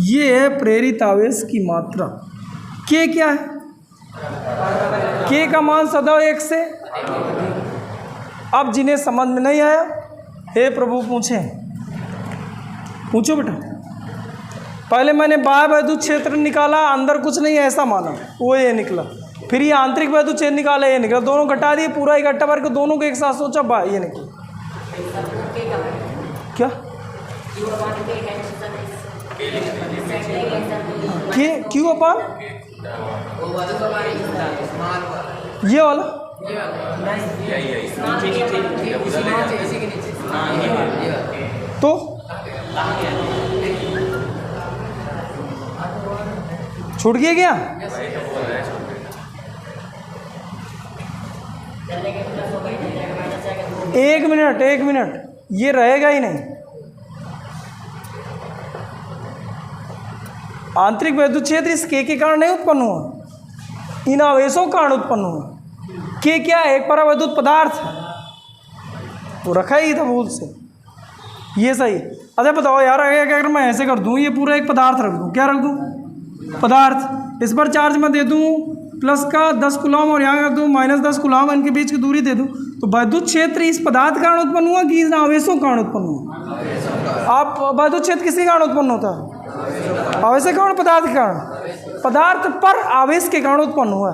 ये है प्रेरित आवेश की मात्रा। के क्या है, के का मान सदैव 1 से। अब जिन्हें समझ में नहीं आया, हे प्रभु पूछो बेटा। पहले मैंने बाह्य वैद्युत क्षेत्र निकाला, अंदर कुछ नहीं है ऐसा माना, वो ये निकला, फिर ये आंतरिक वैद्युत क्षेत्र निकाला, ये निकला, दोनों घटा दिए, पूरा इकट्ठा करके दोनों को एक साथ सोचा, बा ये निकला। क्या क्यू अपान ये वाला, तो छूट गया क्या, एक मिनट ये रहेगा ही नहीं। आंतरिक वैद्युत क्षेत्र इस के कारण नहीं उत्पन्न हुआ, इन आवेशों के कारण उत्पन्न हुआ। के क्या है, एक परावैद्युत पदार्थ है, वो रखा ही था भूल से, ये सही। अच्छा बताओ यार, अगर मैं ऐसे कर दूं, ये पूरा एक पदार्थ रख दूं, क्या रख दूं, पदार्थ, इस पर चार्ज मैं दे दूं प्लस का 10 कूलम और यहाँ कर दूं माइनस 10 कूलम, इनके बीच की दूरी दे दूं, तो वैद्युत क्षेत्र इस पदार्थ के कारण उत्पन्न हुआ कि इन आवेशों के कारण उत्पन्न हुआ। आप वैद्युत क्षेत्र किसी कारण उत्पन्न होता है, आवेश के कारण, पदार्थ के कारण, पदार्थ पर आवेश के कारण उत्पन्न हुआ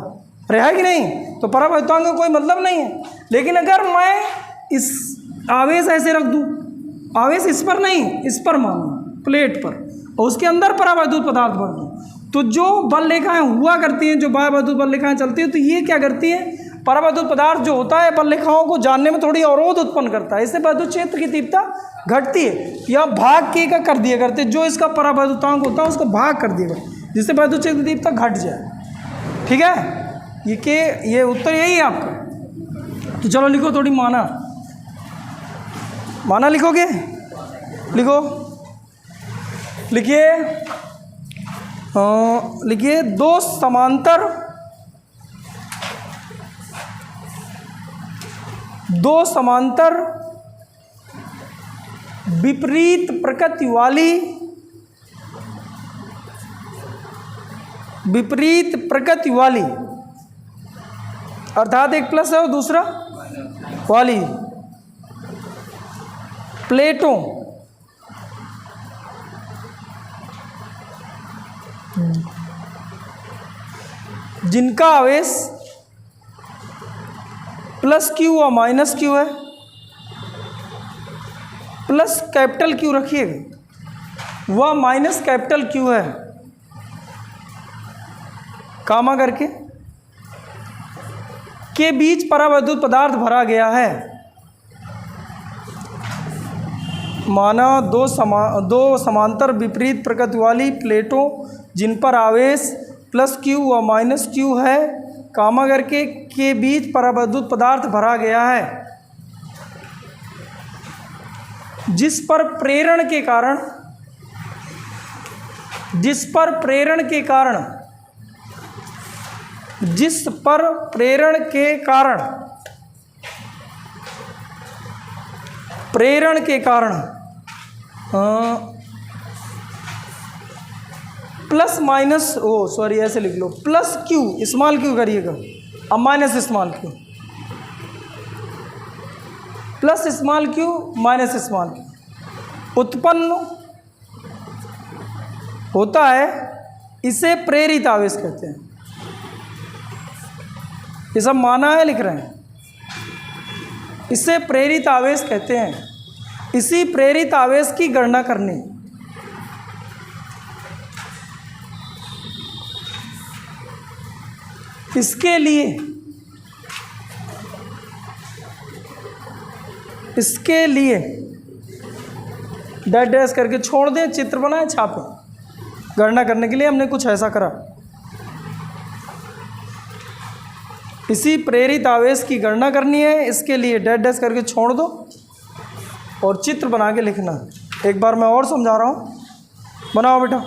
है कि नहीं, तो परावैद्युतांक का कोई मतलब नहीं है। लेकिन अगर मैं इस आवेश ऐसे रख दूं, आवेश इस पर नहीं, इस पर मानूं, प्लेट पर, और उसके अंदर परावैद्युत पदार्थ भर दूं, तो जो बल रेखाएं हुआ करती हैं, जो बाह्य वैद्युत बल रेखाएं चलती हैं, तो ये क्या करती है, परावैद्युत पदार्थ जो होता है बल रेखाओं को जानने में थोड़ी अवरोध उत्पन्न करता है, इससे वैद्युत क्षेत्र की तीव्रता घटती है, या भाग के का कर दिया करते, जो इसका परावैद्युतांक होता है उसको भाग कर दिया करते, जिससे वैद्युत क्षेत्र की तीव्रता घट जाए। ठीक है, ये उत्तर यही है आपका। तो चलो लिखो, थोड़ी माना लिखोगे, लिखो, लिखिए दो समांतर विपरीत प्रकृति वाली, अर्थात एक प्लस है और दूसरा वाली, प्लेटों जिनका आवेश प्लस क्यू और माइनस क्यू है, प्लस कैपिटल क्यू रखिएगा, वह माइनस कैपिटल क्यू है, कामा करके, के बीच परावैद्युत पदार्थ भरा गया है। माना दो समांतर विपरीत प्रकृति वाली प्लेटों जिन पर आवेश प्लस क्यू और माइनस क्यू है, कामा करके, के बीच परावैद्युत पदार्थ भरा गया है, जिस पर प्रेरण के कारण जिस पर प्रेरण के कारण प्लस माइनस ऐसे लिख लो, प्लस क्यू स्मॉल क्यू करिएगा, अब minus small Q, plus small Q minus small Q उत्पन्न होता है, इसे प्रेरित आवेश कहते हैं। ये सब माना है, लिख रहे हैं। इसे प्रेरित आवेश कहते हैं। इसी प्रेरित आवेश की गणना करनी, इसके लिए डैश डैश करके छोड़ दें, चित्र बनाए, छापे। गणना करने के लिए हमने कुछ ऐसा करा। इसी प्रेरित आवेश की गणना करनी है, इसके लिए डैश डैश करके छोड़ दो और चित्र बना के लिखना। एक बार मैं और समझा रहा हूँ, बनाओ बेटा,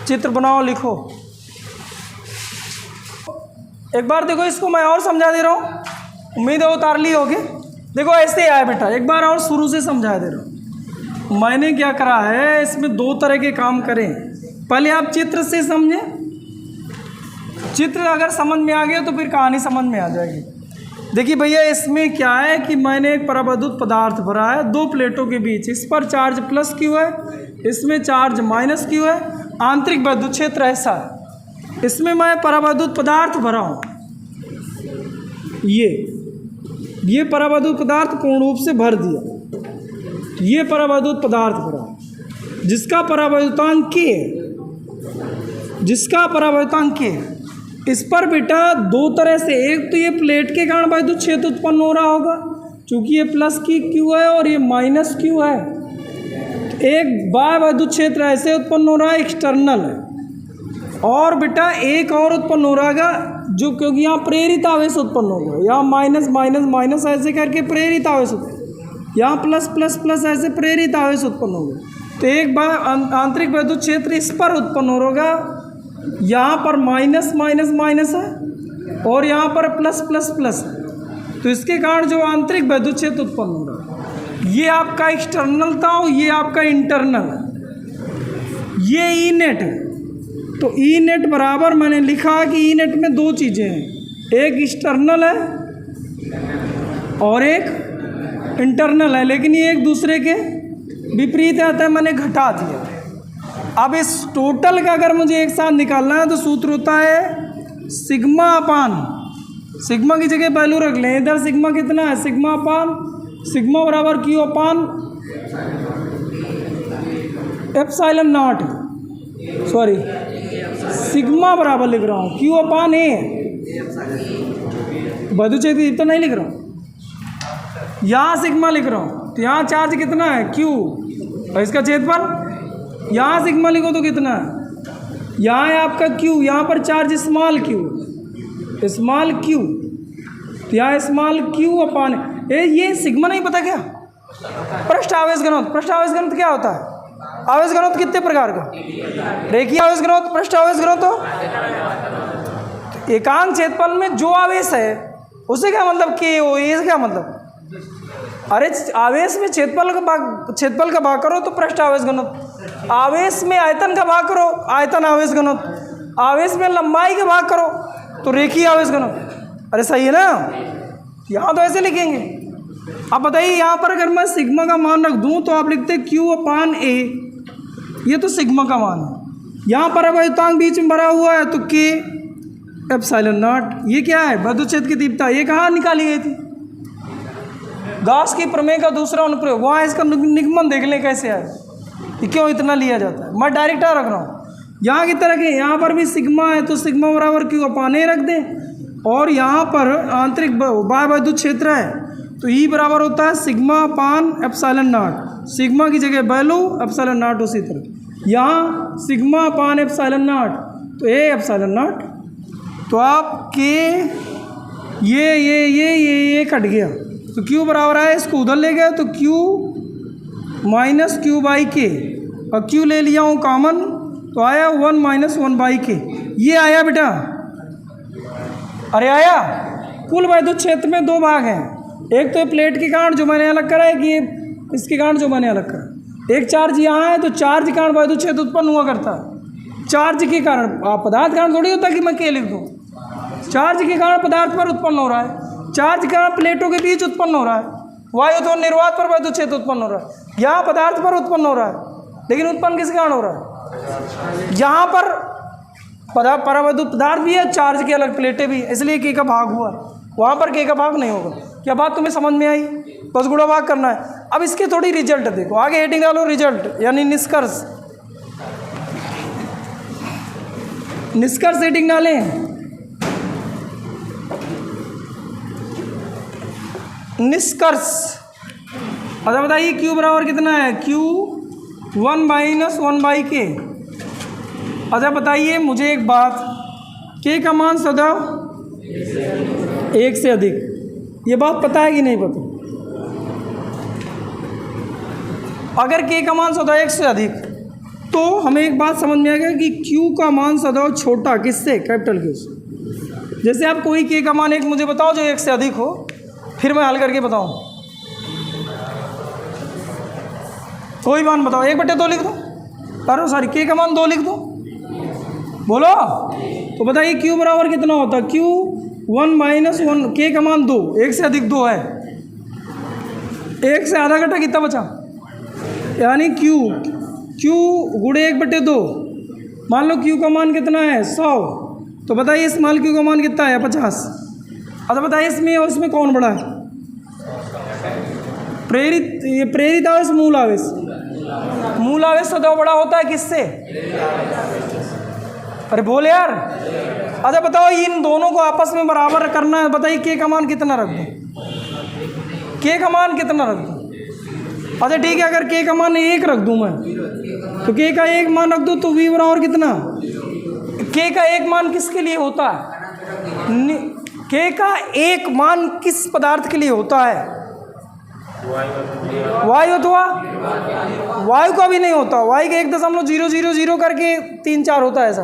चित्र बनाओ, लिखो। एक बार देखो, इसको मैं और समझा दे रहा हूँ, उम्मीद है उतार ली होगी। देखो ऐसे आया बेटा, एक बार और शुरू से समझा दे रहा हूँ। मैंने क्या करा है, इसमें दो तरह के काम करें। पहले आप चित्र से समझें, चित्र अगर समझ में आ गया तो फिर कहानी समझ में आ जाएगी। देखिए भैया, इसमें क्या है कि मैंने एक परावैद्युत पदार्थ भरा है दो प्लेटों के बीच। इस पर चार्ज प्लस क्यू है, इसमें चार्ज माइनस क्यू है। आंतरिक वैद्युत क्षेत्र ऐसा है, इसमें मैं परावैद्युत पदार्थ भरा हूँ। ये परावैद्युत पदार्थ पूर्ण रूप से भर दिया। ये परावैद्युत पदार्थ भरा, जिसका परावैद्युतांक K है। इस पर बेटा दो तरह से, एक तो ये प्लेट के कारण वैद्युत क्षेत्र उत्पन्न हो रहा होगा, क्योंकि ये प्लस की क्यू है और ये माइनस क्यू है। एक बाह्य वैद्युत क्षेत्र ऐसे उत्पन्न हो रहा है, एक्सटर्नल है। और बेटा एक और उत्पन्न हो रहा है, जो क्योंकि यहाँ प्रेरित आवेश उत्पन्न होगा। यहाँ माइनस माइनस माइनस ऐसे करके प्रेरित आवेश उत्पन्न, यहाँ प्लस प्लस प्लस ऐसे प्रेरित आवेश उत्पन्न होगा। तो एक बार आंतरिक वैद्युत क्षेत्र इस पर उत्पन्न होगा, यहाँ पर माइनस माइनस माइनस है और यहाँ पर प्लस प्लस प्लस है। तो इसके कारण जो आंतरिक वैद्युत क्षेत्र उत्पन्न हो रहा है, ये आपका एक्सटर्नल था और ये आपका इंटरनल है। ये ई नेट है। तो ई नेट बराबर मैंने लिखा कि ई नेट में दो चीज़ें हैं, एक एक्सटर्नल है और एक इंटरनल है, लेकिन ये एक दूसरे के विपरीत आता है, मैंने घटा दिया। अब इस टोटल का अगर मुझे एक साथ निकालना है तो सूत्र होता है सिग्मा अपान, सिग्मा की जगह वैल्यू रख लें। इधर सिग्मा कितना है, सिग्मा अपान सिग्मा बराबर Q upon epsilon not, sorry sigma बराबर लिख रहा हूँ क्यू अपान ए। वैद्युत क्षेत्र इतना नहीं लिख रहा हूँ, यहाँ सिग्मा लिख रहा हूँ। तो यहाँ चार्ज कितना है, क्यू, और इसका क्षेत्रफल यहाँ सिग्मा लिखो तो कितना है, यहाँ है आपका क्यू, यहाँ पर चार्ज स्मॉल क्यू, तो यहाँ स्मॉल क्यू अपान ये सिग्मा नहीं पता क्या, पृष्ठ आवेश घनत्व। पृष्ठ आवेश घनत्व क्या होता है, आवेश घनत्व कितने प्रकार का, रेखीय आवेश घनत्व, पृष्ठ आवेश घनत्व। एकांक क्षेत्रफल में जो आवेश है उसे क्या मतलब के हो, ये क्या मतलब, अरे आवेश में क्षेत्रफल का भाग करो तो पृष्ठ आवेश घनत्व, आवेश में आयतन का भाग करो आयतन आवेश घनत्व, आवेश में लंबाई का भाग करो तो रेखीय आवेश घनत्व। अरे सही है ना, यहाँ तो ऐसे लिखेंगे। अब बताइए यहाँ पर अगर मैं सिग्मा का मान रख दूँ तो आप लिखते क्यू अपान ए, ये तो सिग्मा का मान है। यहाँ पर अवयतांक बीच में भरा हुआ है तो के एप्सिलॉन नॉट। ये क्या है? विद्युत क्षेत्र की तीव्रता। ये कहाँ निकाली गई थी? गॉस की प्रमेय का दूसरा अनुप्रयोग। वहाँ इसका निगमन देख लें कैसे है, ये क्यों इतना लिया जाता है। मैं डायरेक्ट रख रहा हूँ, यहाँ की तरह के यहाँ पर भी सिग्मा है तो सिग्मा बराबर क्यू अपान ए रख दें, और यहाँ पर आंतरिक बाह्य विद्युत क्षेत्र है तो ई बराबर होता है sigma upon epsilon not. Sigma की जगह वैल्यू, एप्सिलॉन नॉट उसी तरह। यहाँ सिग्मा अपान एप्सिलॉन नॉट तो ए एप्सिलॉन नॉट। तो आप के ये कट गया तो क्यू बराबर है, इसको उधर ले गए तो क्यू माइनस क्यू बाई के, और क्यू ले लिया हूँ कॉमन तो आया 1 माइनस 1 बाई के। ये आया बेटा, अरे आया। कुल विद्युत क्षेत्र में दो भाग हैं, एक तो प्लेट के कारण जो मैंने अलग करा है कि इसके कारण जो मैंने अलग करा। एक चार्ज यहाँ है तो चार्ज के कारण विद्युत क्षेत्र उत्पन्न हुआ करता है। चार्ज के कारण, आप पदार्थ कारण थोड़ी होता कि मैं के लिख दूँ। चार्ज के कारण पदार्थ पर उत्पन्न हो रहा है, चार्ज के कारण प्लेटों के बीच उत्पन्न हो रहा है। वायु तो निर्वात पर विद्युत क्षेत्र उत्पन्न हो रहा है, यहाँ पदार्थ पर उत्पन्न हो रहा है। लेकिन उत्पन्न किस कारण हो रहा है? यहाँ पर परावैद्युत पदार्थ भी है, चार्ज की अलग प्लेटें भी, इसलिए के का भाग हुआ। वहाँ पर के का भाग नहीं होगा। क्या बात तुम्हें समझ में आई? बस गुणा भाग करना है। अब इसके थोड़ी रिजल्ट देखो, आगे हेडिंग डालो रिजल्ट यानी निष्कर्ष। निष्कर्ष हेडिंग डालें। निष्कर्ष। अच्छा बताइए क्यू बराबर कितना है? क्यू 1 माइनस 1 बाई के। अच्छा बताइए मुझे एक बात, के का मान सदैव एक से अधिक, ये बात पता है कि नहीं पता? अगर के का मान सदैव एक से अधिक तो हमें एक बात समझ में आ गया कि क्यू का मान सदैव छोटा किससे? कैपिटल क्यू से। जैसे आप कोई के का मान एक मुझे बताओ जो एक से अधिक हो, फिर मैं हल करके बताऊं। कोई मान बताओ, 1/2 लिख दो, अरे सॉरी के का मान 2 लिख दो, बोलो। तो बताइए क्यू बराबर कितना होता है? क्यू 1 माइनस 1, के का मान 2, एक से अधिक 2 है, एक से आधा घटा कितना बचा? यानी क्यू गुणे 1/2। मान लो क्यू का मान कितना है? 100। तो बताइए स्मॉल क्यू का मान कितना है? 50। अच्छा बताइए इसमें और इसमें कौन बड़ा है? प्रेरित, ये प्रेरित आवेश मूल आवेश। मूल आवेश सदैव बड़ा होता है किससे? अरे बोल यार। अच्छा बताओ इन दोनों को आपस में बराबर करना है, बताइए के का मान कितना रख दूँ? के का मान कितना रख दूँ? अच्छा ठीक है, अगर के का मान 1 रख दूँ मैं, तो के का 1 मान रख दूँ तो वी बराबर कितना? के का 1 मान किसके लिए होता है? के का 1 मान किस पदार्थ के लिए होता है? वायु अथवा वायु का भी नहीं होता। वायु का 1.000 करके 3 4 होता है, ऐसा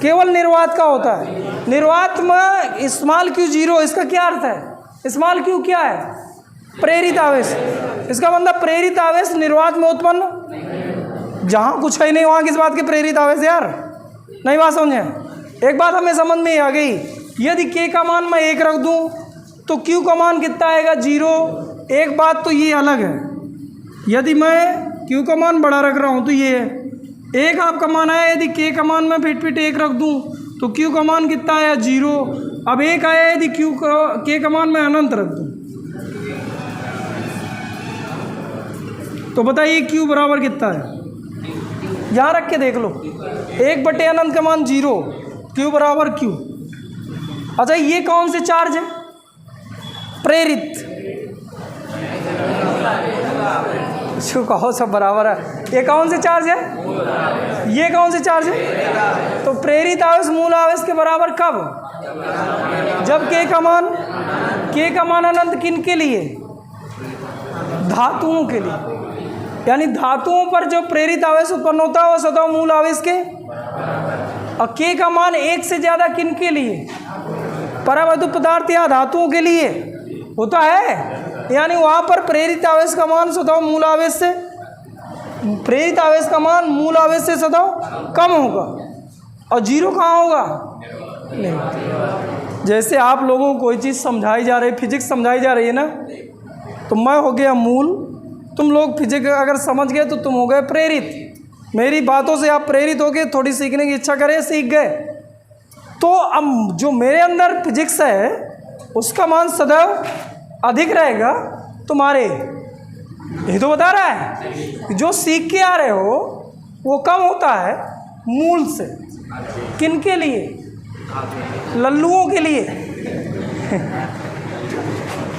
केवल निर्वात का होता है। निर्वात में स्मॉल क्यू 0, इसका क्या अर्थ है? स्मॉल क्यू क्या है? प्रेरित आवेश। इसका मतलब प्रेरित आवेश निर्वात में उत्पन्न, जहाँ कुछ है नहीं वहाँ किस बात के प्रेरित आवेश यार? नहीं बात समझे? एक बात हमें समझ में आ गई, यदि के का मान मैं 1 रख दूँ तो क्यू का मान कितना आएगा? 0। एक बात तो ये अलग है, यदि मैं क्यू का मान बड़ा रख रहा हूँ तो ये है 1 आपका मान आया। यदि के का मान मैं फिट 1 रख दूँ तो क्यू का मान कितना आया? 0। अब 1 आया यदि के का मान मैं अनंत रख दूँ तो बताइए क्यू बराबर कितना है? यहाँ रख के देख लो, 1/अनंत का मान 0, क्यू बराबर क्यू। अच्छा ये कौन से चार्ज है? प्रेरित। जो कहो सब बराबर है। ये कौन से चार्ज है? ये कौन से चार्ज है? तो प्रेरित आवेश मूल आवेश के बराबर कब? जब के का मान अनंत किन के लिए? धातुओं के लिए। यानी धातुओं पर जो प्रेरित आवेश उत्पन्न होता है वो सदैव मूल आवेश के, और के का मान 1 से ज़्यादा किन के लिए? परावैद्युत पदार्थ या धातुओं के लिए होता है। यानी वहाँ पर प्रेरित आवेश का मान सदैव मूल आवेश से, प्रेरित आवेश का मान मूल आवेश से सदैव कम होगा, और 0 कहाँ होगा? नहीं। जैसे आप लोगों को कोई चीज़ समझाई जा रही, फिजिक्स समझाई जा रही है ना, तो मैं हो गया मूल, तुम लोग फिजिक्स अगर समझ गए तो तुम हो गए प्रेरित। मेरी बातों से आप प्रेरित होकर थोड़ी सीखने की इच्छा करें, सीख गए, तो अब जो मेरे अंदर फिजिक्स है उसका मान सदैव अधिक रहेगा तुम्हारे। यही तो बता रहा है कि जो सीख के आ रहे हो वो कम होता है मूल से। किन के लिए? लल्लुओं के लिए।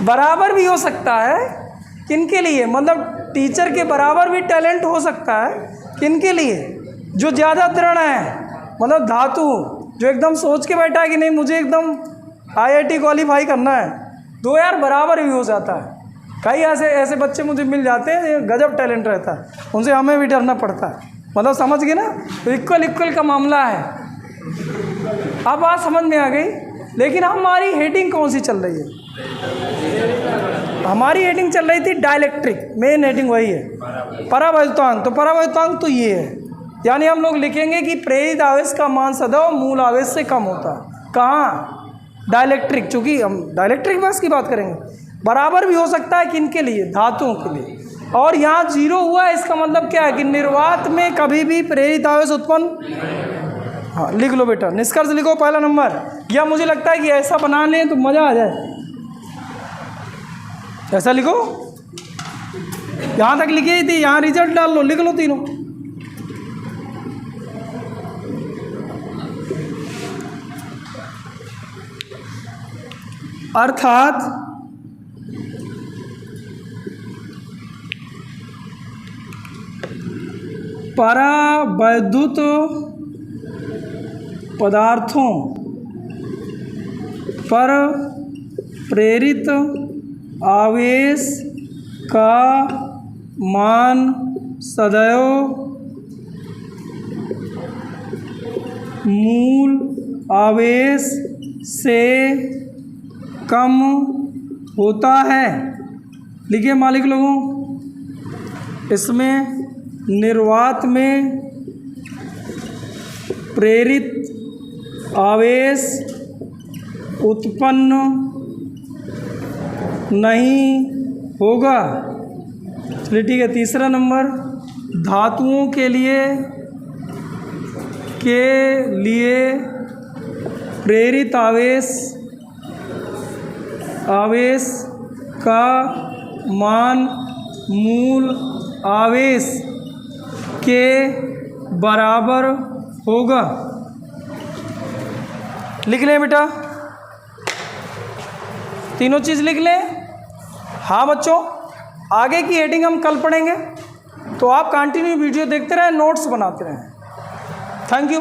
बराबर भी हो सकता है, किन के लिए? मतलब टीचर के बराबर भी टैलेंट हो सकता है, किन के लिए? जो ज़्यादा दृढ़ है, मतलब धातु, जो एकदम सोच के बैठा है कि नहीं मुझे एकदम IIT क्वालिफाई करना है, दो यार बराबर भी हो जाता है। कई ऐसे बच्चे मुझे मिल जाते हैं, गजब टैलेंट रहता है, उनसे हमें भी डरना पड़ता है। मतलब समझ गए ना, तो इक्वल का मामला है। अब बात समझ में आ गई। लेकिन हमारी हेडिंग कौन सी चल रही है? हमारी हेडिंग चल रही थी डाइलेक्ट्रिक, मेन हेडिंग वही है, परावैद्युतांक। तो परावैद्युतांक तो ये है, यानी हम लोग लिखेंगे कि प्रेरित आवेश का मान सदैव मूल आवेश से कम होता है। कहाँ? डाइलेक्ट्रिक, चूँकि हम डाइलेक्ट्रिक बस की बात करेंगे। बराबर भी हो सकता है किनके लिए? धातुओं के लिए। और यहाँ 0 हुआ है, इसका मतलब क्या है कि निर्वात में कभी भी प्रेरित आवेश उत्पन्न। हाँ लिख लो बेटा, निष्कर्ष लिखो पहला नंबर। या मुझे लगता है कि ऐसा बना लें तो मज़ा आ जाए। ऐसा लिखो, यहाँ तक लिखी ही थी, यहाँ रिजल्ट डाल लो, लिख लो तीनों। अर्थात परावैद्युत पदार्थों पर प्रेरित आवेश का मान सदैव मूल आवेश से कम होता है। लिखिए मालिक लोगों, इसमें निर्वात में प्रेरित आवेश उत्पन्न नहीं होगा। चलिए ठीक है। तीसरा नंबर, धातुओं के लिए प्रेरित आवेश का मान मूल आवेश के बराबर होगा। लिख लें बेटा, तीनों चीज़ लिख लें। हाँ बच्चों, आगे की हेडिंग हम कल पढ़ेंगे, तो आप कंटिन्यू वीडियो देखते रहें, नोट्स बनाते रहें। Thank you.